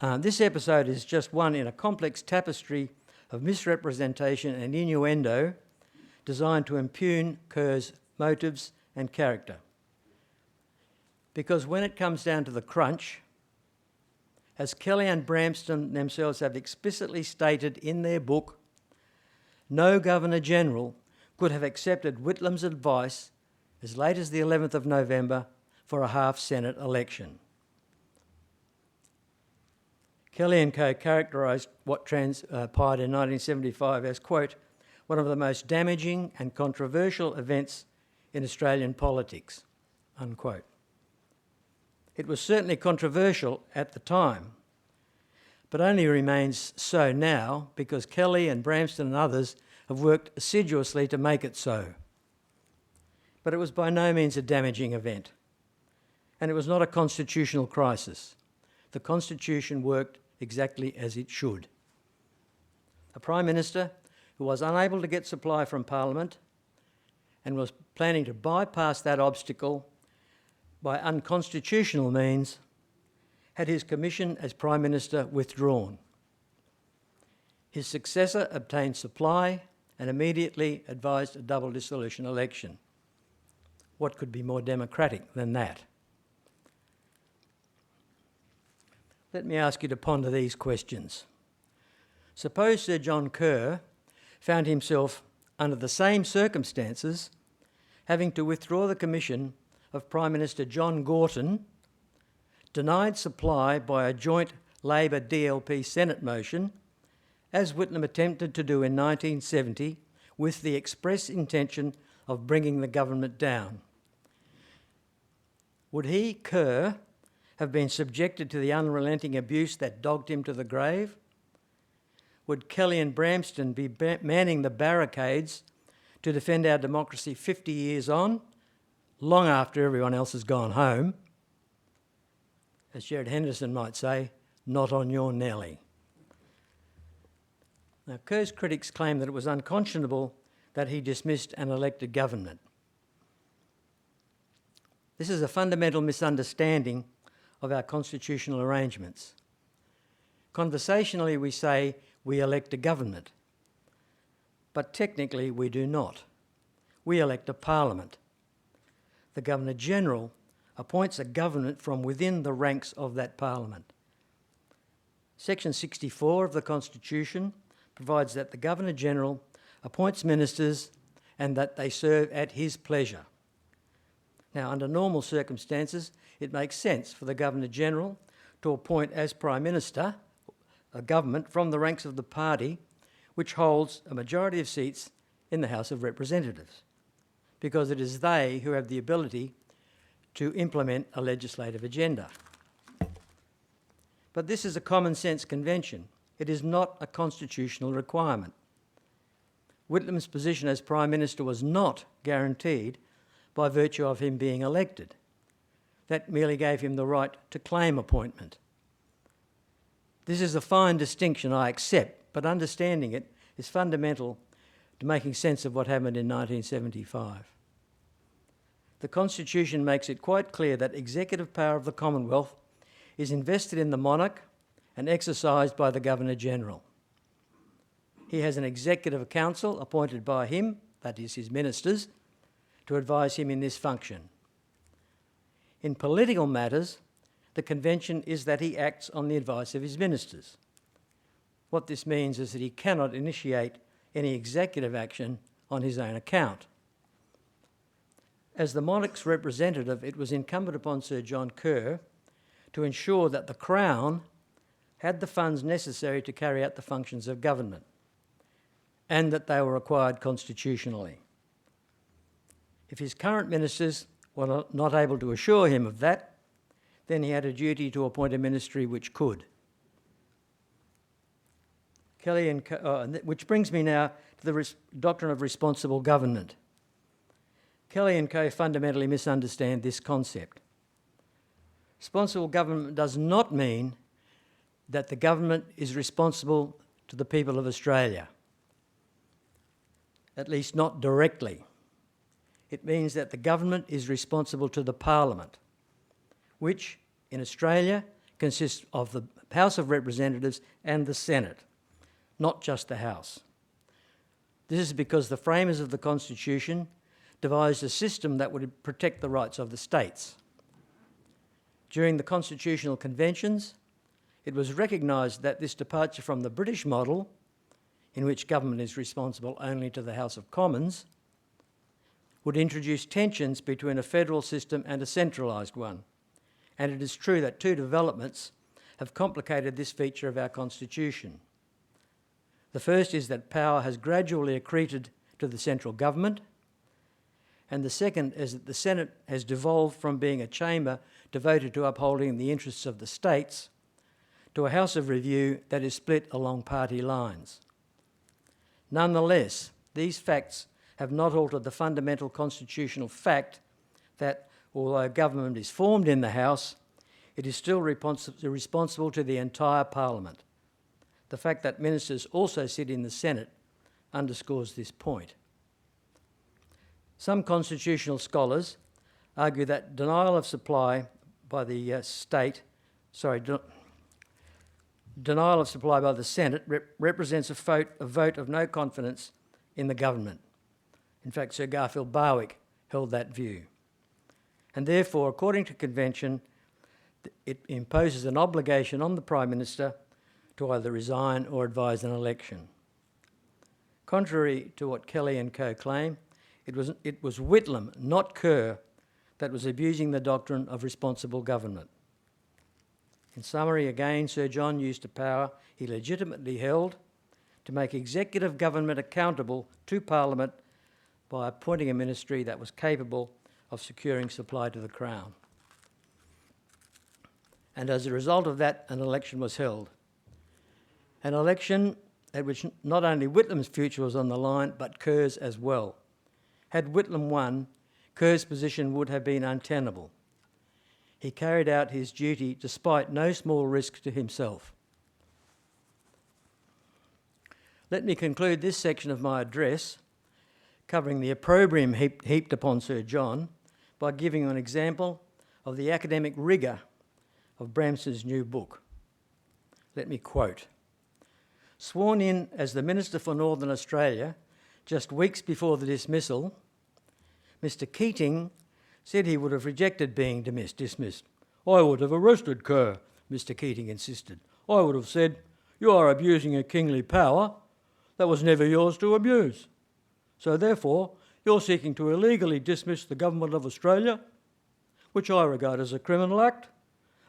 This episode is just one in a complex tapestry of misrepresentation and innuendo designed to impugn Kerr's motives and character. Because when it comes down to the crunch, as Kelly and Bramston themselves have explicitly stated in their book, no Governor-General could have accepted Whitlam's advice as late as the 11th of November for a half-Senate election. Kelly and co characterised what transpired in 1975 as, quote, one of the most damaging and controversial events in Australian politics, unquote. It was certainly controversial at the time, but only remains so now because Kelly and Bramston and others have worked assiduously to make it so. but it was by no means a damaging event. And it was not a constitutional crisis. The Constitution worked exactly as it should. A Prime Minister who was unable to get supply from Parliament and was planning to bypass that obstacle by unconstitutional means had his commission as Prime Minister withdrawn. His successor obtained supply and immediately advised a double dissolution election. What could be more democratic than that? Let me ask you to ponder these questions. Suppose Sir John Kerr found himself under the same circumstances having to withdraw the commission of Prime Minister John Gorton, denied supply by a joint Labor-DLP Senate motion, as Whitlam attempted to do in 1970 with the express intention of bringing the government down. Would he, Kerr, have been subjected to the unrelenting abuse that dogged him to the grave? Would Kelly and Bramston be manning the barricades to defend our democracy 50 years on, long after everyone else has gone home? As Gerard Henderson might say, not on your Nelly. Now, Kerr's critics claim that it was unconscionable that he dismissed an elected government. This is a fundamental misunderstanding of our constitutional arrangements. Conversationally, we say we elect a government, but technically we do not. We elect a parliament. The Governor-General appoints a government from within the ranks of that parliament. Section 64 of the Constitution provides that the Governor-General appoints ministers and that they serve at his pleasure. Now, under normal circumstances, it makes sense for the Governor-General to appoint as Prime Minister a government from the ranks of the party which holds a majority of seats in the House of Representatives, because it is they who have the ability to implement a legislative agenda. But this is a common sense convention. It is not a constitutional requirement. Whitlam's position as Prime Minister was not guaranteed by virtue of him being elected. That merely gave him the right to claim appointment. This is a fine distinction, I accept, but understanding it is fundamental to making sense of what happened in 1975. The Constitution makes it quite clear that executive power of the Commonwealth is invested in the monarch and exercised by the Governor-General. He has an executive council appointed by him, that is his ministers, to advise him in this function. In political matters, the convention is that he acts on the advice of his ministers. What this means is that he cannot initiate any executive action on his own account. As the monarch's representative, it was incumbent upon Sir John Kerr to ensure that the Crown had the funds necessary to carry out the functions of government, and that they were required constitutionally. If his current ministers were not able to assure him of that, then he had a duty to appoint a ministry which could. Which brings me now to the doctrine of responsible government. Kelly and Co fundamentally misunderstand this concept. Responsible government does not mean that the government is responsible to the people of Australia, at least not directly. It means that the government is responsible to the Parliament, which in Australia consists of the House of Representatives and the Senate, not just the House. This is because the framers of the Constitution devised a system that would protect the rights of the states. During the constitutional conventions, it was recognised that this departure from the British model, in which government is responsible only to the House of Commons, would introduce tensions between a federal system and a centralised one. And it is true that two developments have complicated this feature of our Constitution. The first is that power has gradually accreted to the central government, and the second is that the Senate has devolved from being a chamber devoted to upholding the interests of the states to a House of Review that is split along party lines. Nonetheless, these facts have not altered the fundamental constitutional fact that although government is formed in the House, it is still responsible to the entire Parliament. The fact that ministers also sit in the Senate underscores this point. Some constitutional scholars argue that denial of supply by the denial of supply by the Senate represents a vote of no confidence in the government. In fact, Sir Garfield Barwick held that view. And therefore, according to convention, it imposes an obligation on the Prime Minister to either resign or advise an election. Contrary to what Kelly and co claim, it was Whitlam, not Kerr, that was abusing the doctrine of responsible government. In summary, again, Sir John used a power he legitimately held to make executive government accountable to Parliament by appointing a ministry that was capable of securing supply to the Crown. And as a result of that, an election was held. An election at which not only Whitlam's future was on the line, but Kerr's as well. Had Whitlam won, Kerr's position would have been untenable. He carried out his duty despite no small risk to himself. Let me conclude this section of my address, covering the opprobrium heaped upon Sir John, by giving you an example of the academic rigour of Bramston's new book. Let me quote. Sworn in as the Minister for Northern Australia just weeks before the dismissal, Mr Keating said he would have rejected being dismissed. I would have arrested Kerr, Mr Keating insisted. I would have said, you are abusing a kingly power that was never yours to abuse. So therefore, you're seeking to illegally dismiss the Government of Australia, which I regard as a criminal act,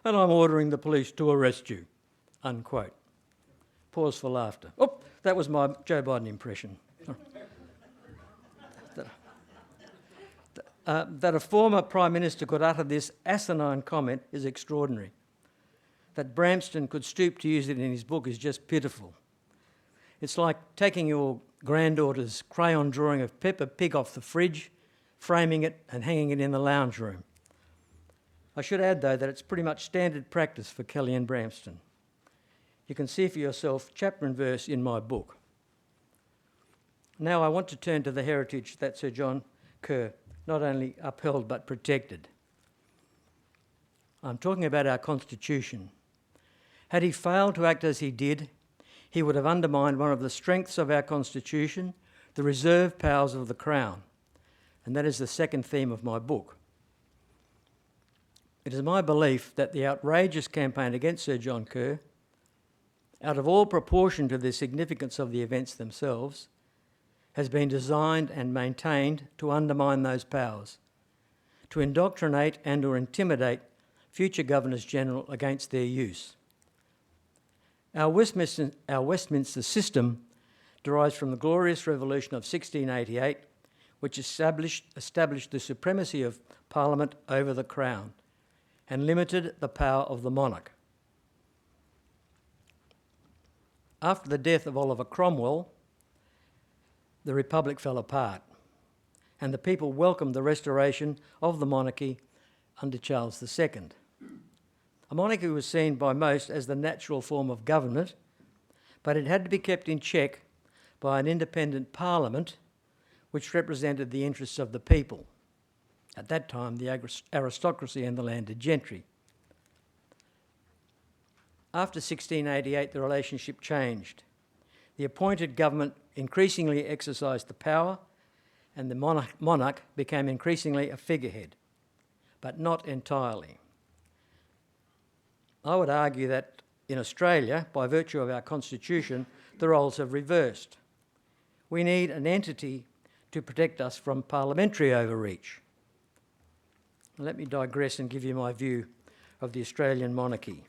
and I'm ordering the police to arrest you, unquote. Pause for laughter. Oh, that was my Joe Biden impression. That a former Prime Minister could utter this asinine comment is extraordinary. That Bramston could stoop to use it in his book is just pitiful. It's like taking your granddaughter's crayon drawing of Peppa Pig off the fridge, framing it and hanging it in the lounge room. I should add, though, that it's pretty much standard practice for Kelly and Bramston. You can see for yourself chapter and verse in my book. Now I want to turn to the heritage that Sir John Kerr not only upheld but protected. I'm talking about our Constitution. Had he failed to act as he did, he would have undermined one of the strengths of our Constitution, the reserved powers of the Crown. And that is the second theme of my book. It is my belief that the outrageous campaign against Sir John Kerr, out of all proportion to the significance of the events themselves, has been designed and maintained to undermine those powers, to indoctrinate and or intimidate future Governors-General against their use. Our Westminster system derives from the Glorious Revolution of 1688, which established the supremacy of Parliament over the Crown and limited the power of the monarch. After the death of Oliver Cromwell, the Republic fell apart, and the people welcomed the restoration of the monarchy under Charles II. A monarchy was seen by most as the natural form of government, but it had to be kept in check by an independent parliament which represented the interests of the people. At that time, the aristocracy and the landed gentry. After 1688, the relationship changed. The appointed government increasingly exercised the power, and the monarch became increasingly a figurehead, but not entirely. I would argue that in Australia, by virtue of our Constitution, the roles have reversed. We need an entity to protect us from parliamentary overreach. Let me digress and give you my view of the Australian monarchy.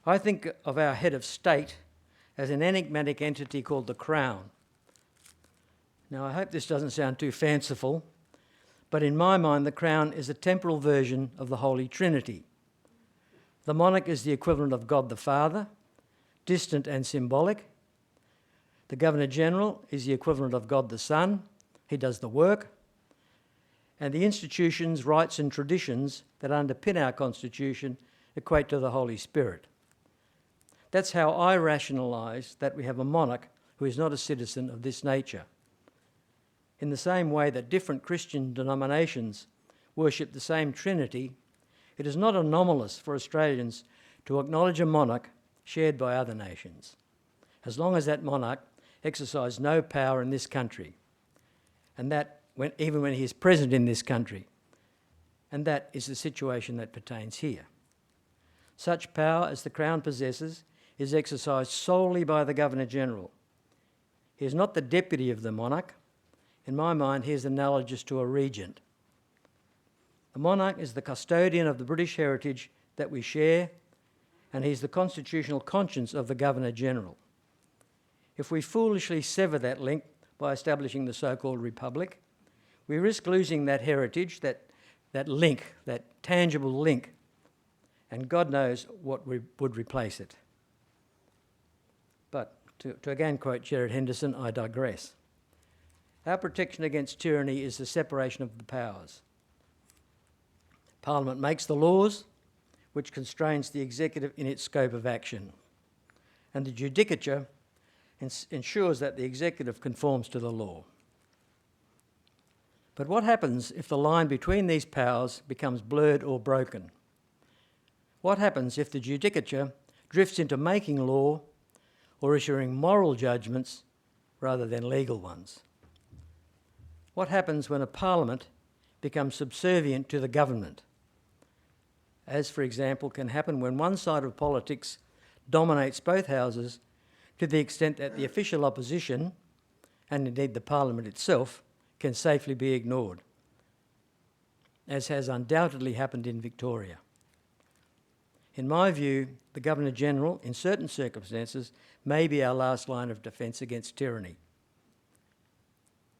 I think of our head of state as an enigmatic entity called the Crown. Now, I hope this doesn't sound too fanciful, but in my mind, the Crown is a temporal version of the Holy Trinity. The monarch is the equivalent of God the Father, distant and symbolic. The Governor-General is the equivalent of God the Son, He does the work, and the institutions, rights and traditions that underpin our Constitution equate to the Holy Spirit. That's how I rationalise that we have a monarch who is not a citizen of this nature. In the same way that different Christian denominations worship the same Trinity, it is not anomalous for Australians to acknowledge a monarch shared by other nations, as long as that monarch exercised no power in this country, and that even when he is present in this country. And that is the situation that pertains here. Such power as the Crown possesses is exercised solely by the Governor-General. He is not the deputy of the monarch. In my mind, he is analogous to a regent. The monarch is the custodian of the British heritage that we share, and he is the constitutional conscience of the Governor-General. If we foolishly sever that link by establishing the so-called republic, we risk losing that heritage, that link, that tangible link, and God knows what would replace it. But to again quote Gerard Henderson, I digress. Our protection against tyranny is the separation of the powers. Parliament makes the laws, which constrains the executive in its scope of action, and the judicature ensures that the executive conforms to the law. But what happens if the line between these powers becomes blurred or broken? What happens if the judicature drifts into making law or issuing moral judgments rather than legal ones? What happens when a parliament becomes subservient to the government? As, for example, can happen when one side of politics dominates both houses to the extent that the official opposition, and indeed the parliament itself, can safely be ignored, as has undoubtedly happened in Victoria. In my view, the Governor-General, in certain circumstances, may be our last line of defence against tyranny.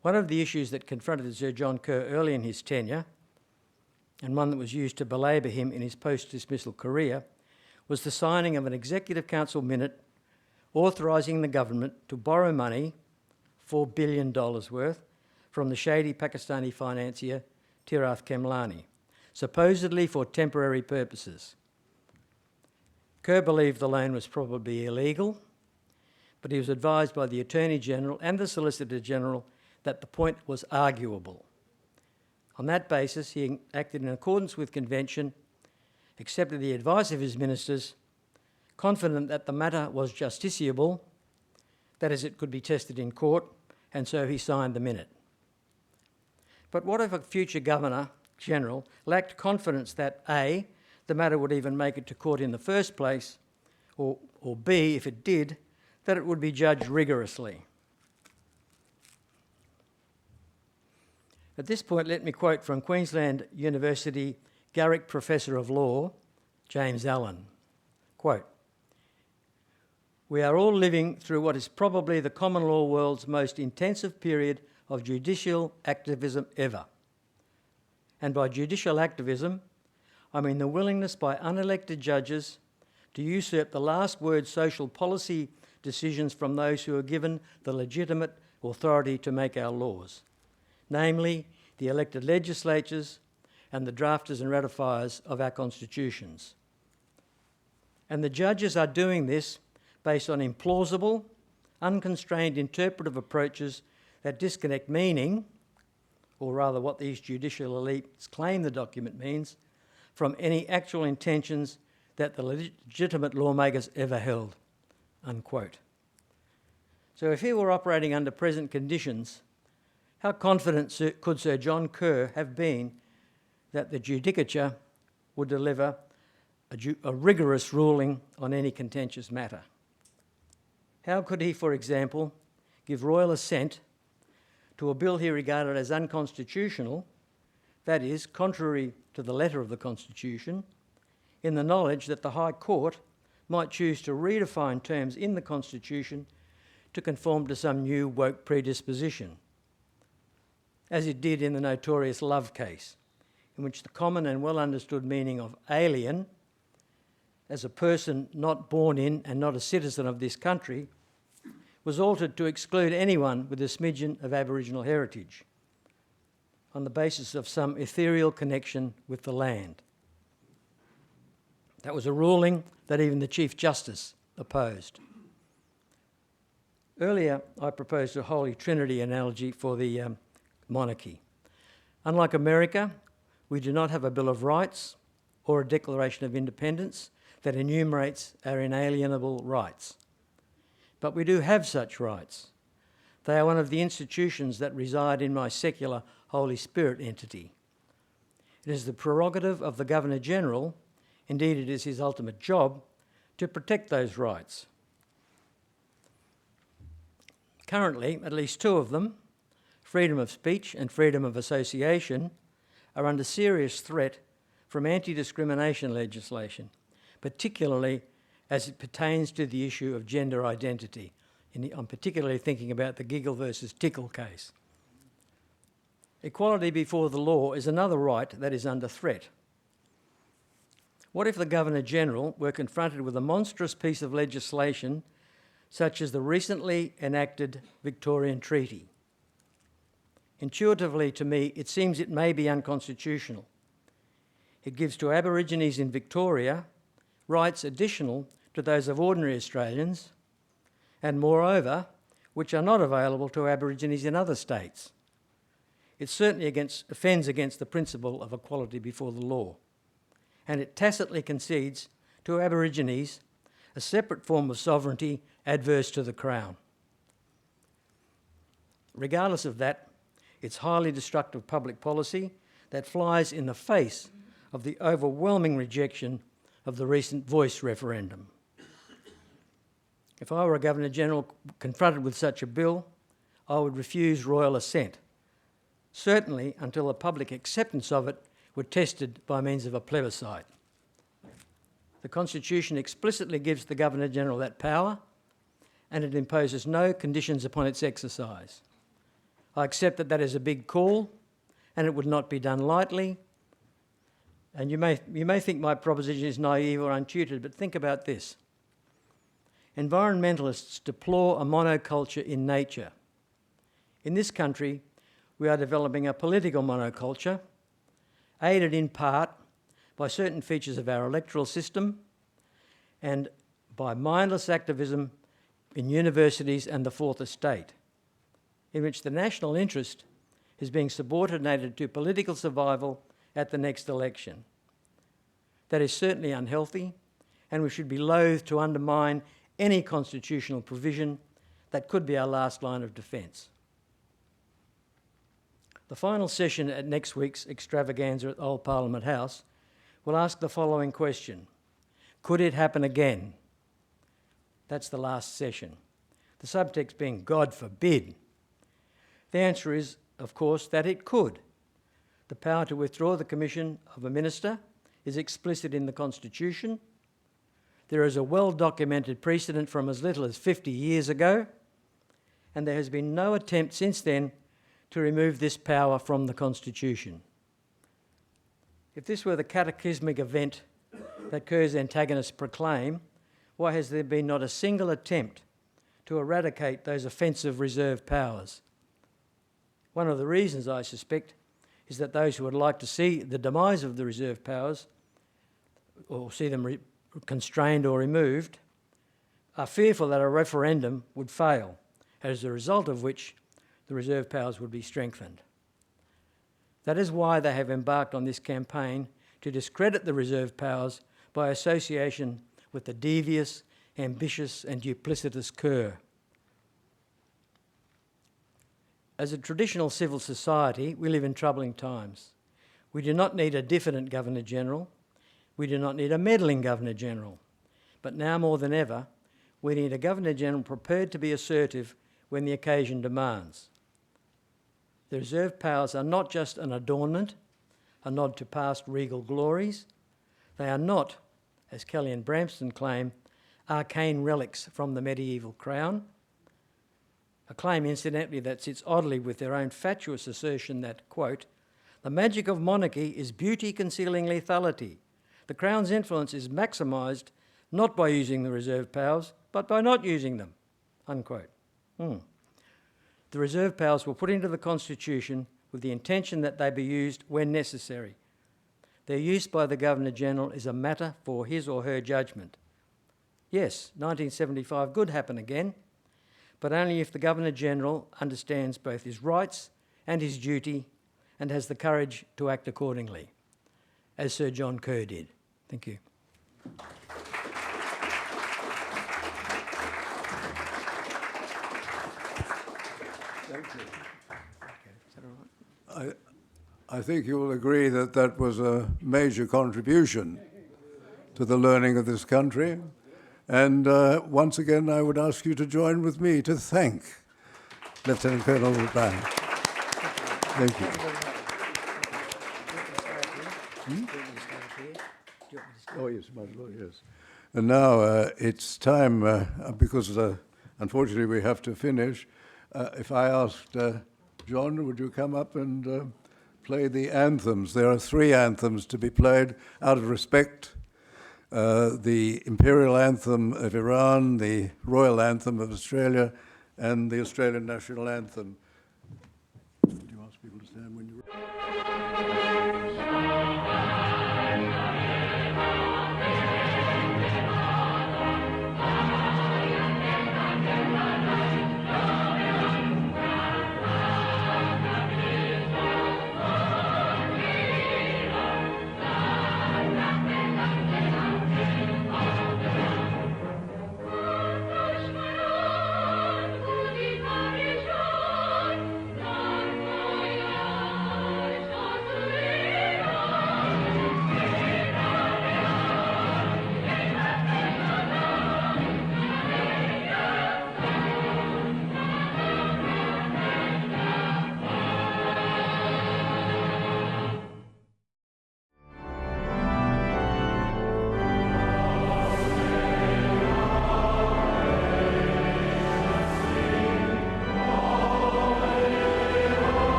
One of the issues that confronted Sir John Kerr early in his tenure, and one that was used to belabour him in his post-dismissal career, was the signing of an Executive Council minute authorising the government to borrow money, $4 billion worth, from the shady Pakistani financier Tirath Kemlani, supposedly for temporary purposes. Kerr believed the loan was probably illegal, but he was advised by the Attorney General and the Solicitor General that the point was arguable. On that basis, he acted in accordance with convention, accepted the advice of his ministers, confident that the matter was justiciable, that is, it could be tested in court, and so he signed the minute. But what if a future Governor-General lacked confidence that A, the matter would even make it to court in the first place, or B, if it did, that it would be judged rigorously? At this point, let me quote from Queensland University Garrick Professor of Law, James Allen. Quote, "We are all living through what is probably the common law world's most intensive period of judicial activism ever. And by judicial activism, I mean the willingness by unelected judges to usurp the last word social policy decisions from those who are given the legitimate authority to make our laws, namely the elected legislatures and the drafters and ratifiers of our constitutions. And the judges are doing this based on implausible, unconstrained interpretive approaches that disconnect meaning, or rather what these judicial elites claim the document means, from any actual intentions that the legitimate lawmakers ever held," unquote. So if he were operating under present conditions, how confident could Sir John Kerr have been that the judicature would deliver a rigorous ruling on any contentious matter? How could he, for example, give royal assent to a bill he regarded as unconstitutional, that is, contrary to the letter of the Constitution, in the knowledge that the High Court might choose to redefine terms in the Constitution to conform to some new woke predisposition, as it did in the notorious Love case, in which the common and well-understood meaning of alien, as a person not born in and not a citizen of this country, was altered to exclude anyone with a smidgen of Aboriginal heritage, on the basis of some ethereal connection with the land. That was a ruling that even the Chief Justice opposed. Earlier, I proposed a Holy Trinity analogy for the monarchy. Unlike America, we do not have a Bill of Rights or a Declaration of Independence that enumerates our inalienable rights. But we do have such rights. They are one of the institutions that reside in my secular Holy Spirit entity. It is the prerogative of the Governor-General, indeed it is his ultimate job, to protect those rights. Currently, at least two of them, freedom of speech and freedom of association, are under serious threat from anti-discrimination legislation, particularly as it pertains to the issue of gender identity. I'm particularly thinking about the Giggle versus Tickle case. Equality before the law is another right that is under threat. What if the Governor-General were confronted with a monstrous piece of legislation such as the recently enacted Victorian Treaty? Intuitively to me, it seems it may be unconstitutional. It gives to Aborigines in Victoria rights additional to those of ordinary Australians, and moreover, which are not available to Aborigines in other states. It certainly offends against the principle of equality before the law, and it tacitly concedes to Aborigines a separate form of sovereignty adverse to the Crown. Regardless of that, it's highly destructive public policy that flies in the face of the overwhelming rejection of the recent Voice referendum. If I were a Governor-General confronted with such a bill, I would refuse royal assent, certainly until the public acceptance of it were tested by means of a plebiscite. The Constitution explicitly gives the Governor-General that power, and it imposes no conditions upon its exercise. I accept that that is a big call, and it would not be done lightly. And you may think my proposition is naive or untutored, but think about this. Environmentalists deplore a monoculture in nature. In this country, we are developing a political monoculture, aided in part by certain features of our electoral system and by mindless activism in universities and the Fourth Estate, in which the national interest is being subordinated to political survival at the next election. That is certainly unhealthy, and we should be loath to undermine any constitutional provision that could be our last line of defence. The final session at next week's extravaganza at Old Parliament House will ask the following question: could it happen again? That's the last session. The subtext being, God forbid. The answer is, of course, that it could. The power to withdraw the commission of a minister is explicit in the Constitution. There is a well-documented precedent from as little as 50 years ago, and there has been no attempt since then to remove this power from the Constitution. If this were the cataclysmic event that Kerr's antagonists proclaim, why has there been not a single attempt to eradicate those offensive reserve powers? One of the reasons, I suspect, is that those who would like to see the demise of the reserve powers or see them constrained or removed are fearful that a referendum would fail, as a result of which the reserve powers would be strengthened. That is why they have embarked on this campaign to discredit the reserve powers by association with the devious, ambitious and duplicitous Kerr. As a traditional civil society, we live in troubling times. We do not need a diffident Governor-General. We do not need a meddling Governor-General. But now more than ever, we need a Governor-General prepared to be assertive when the occasion demands. The reserve powers are not just an adornment, a nod to past regal glories. They are not, as Kelly and Bramston claim, arcane relics from the medieval crown, a claim, incidentally, that sits oddly with their own fatuous assertion that, quote, the magic of monarchy is beauty concealing lethality. The Crown's influence is maximised not by using the reserve powers, but by not using them, unquote. The reserve powers were put into the Constitution with the intention that they be used when necessary. Their use by the Governor-General is a matter for his or her judgment. Yes, 1975 could happen again, but only if the Governor-General understands both his rights and his duty and has the courage to act accordingly, as Sir John Kerr did. Thank you. Thank you. I think you will agree that that was a major contribution to the learning of this country. And once again, I would ask you to join with me to thank Lieutenant Colonel Bang. Thank you. Oh, yes, my lord, yes. And now it's time, because unfortunately we have to finish. If I asked John, would you come up and play the anthems? There are 3 anthems to be played out of respect. The Imperial Anthem of Iran, the Royal Anthem of Australia, and the Australian National Anthem.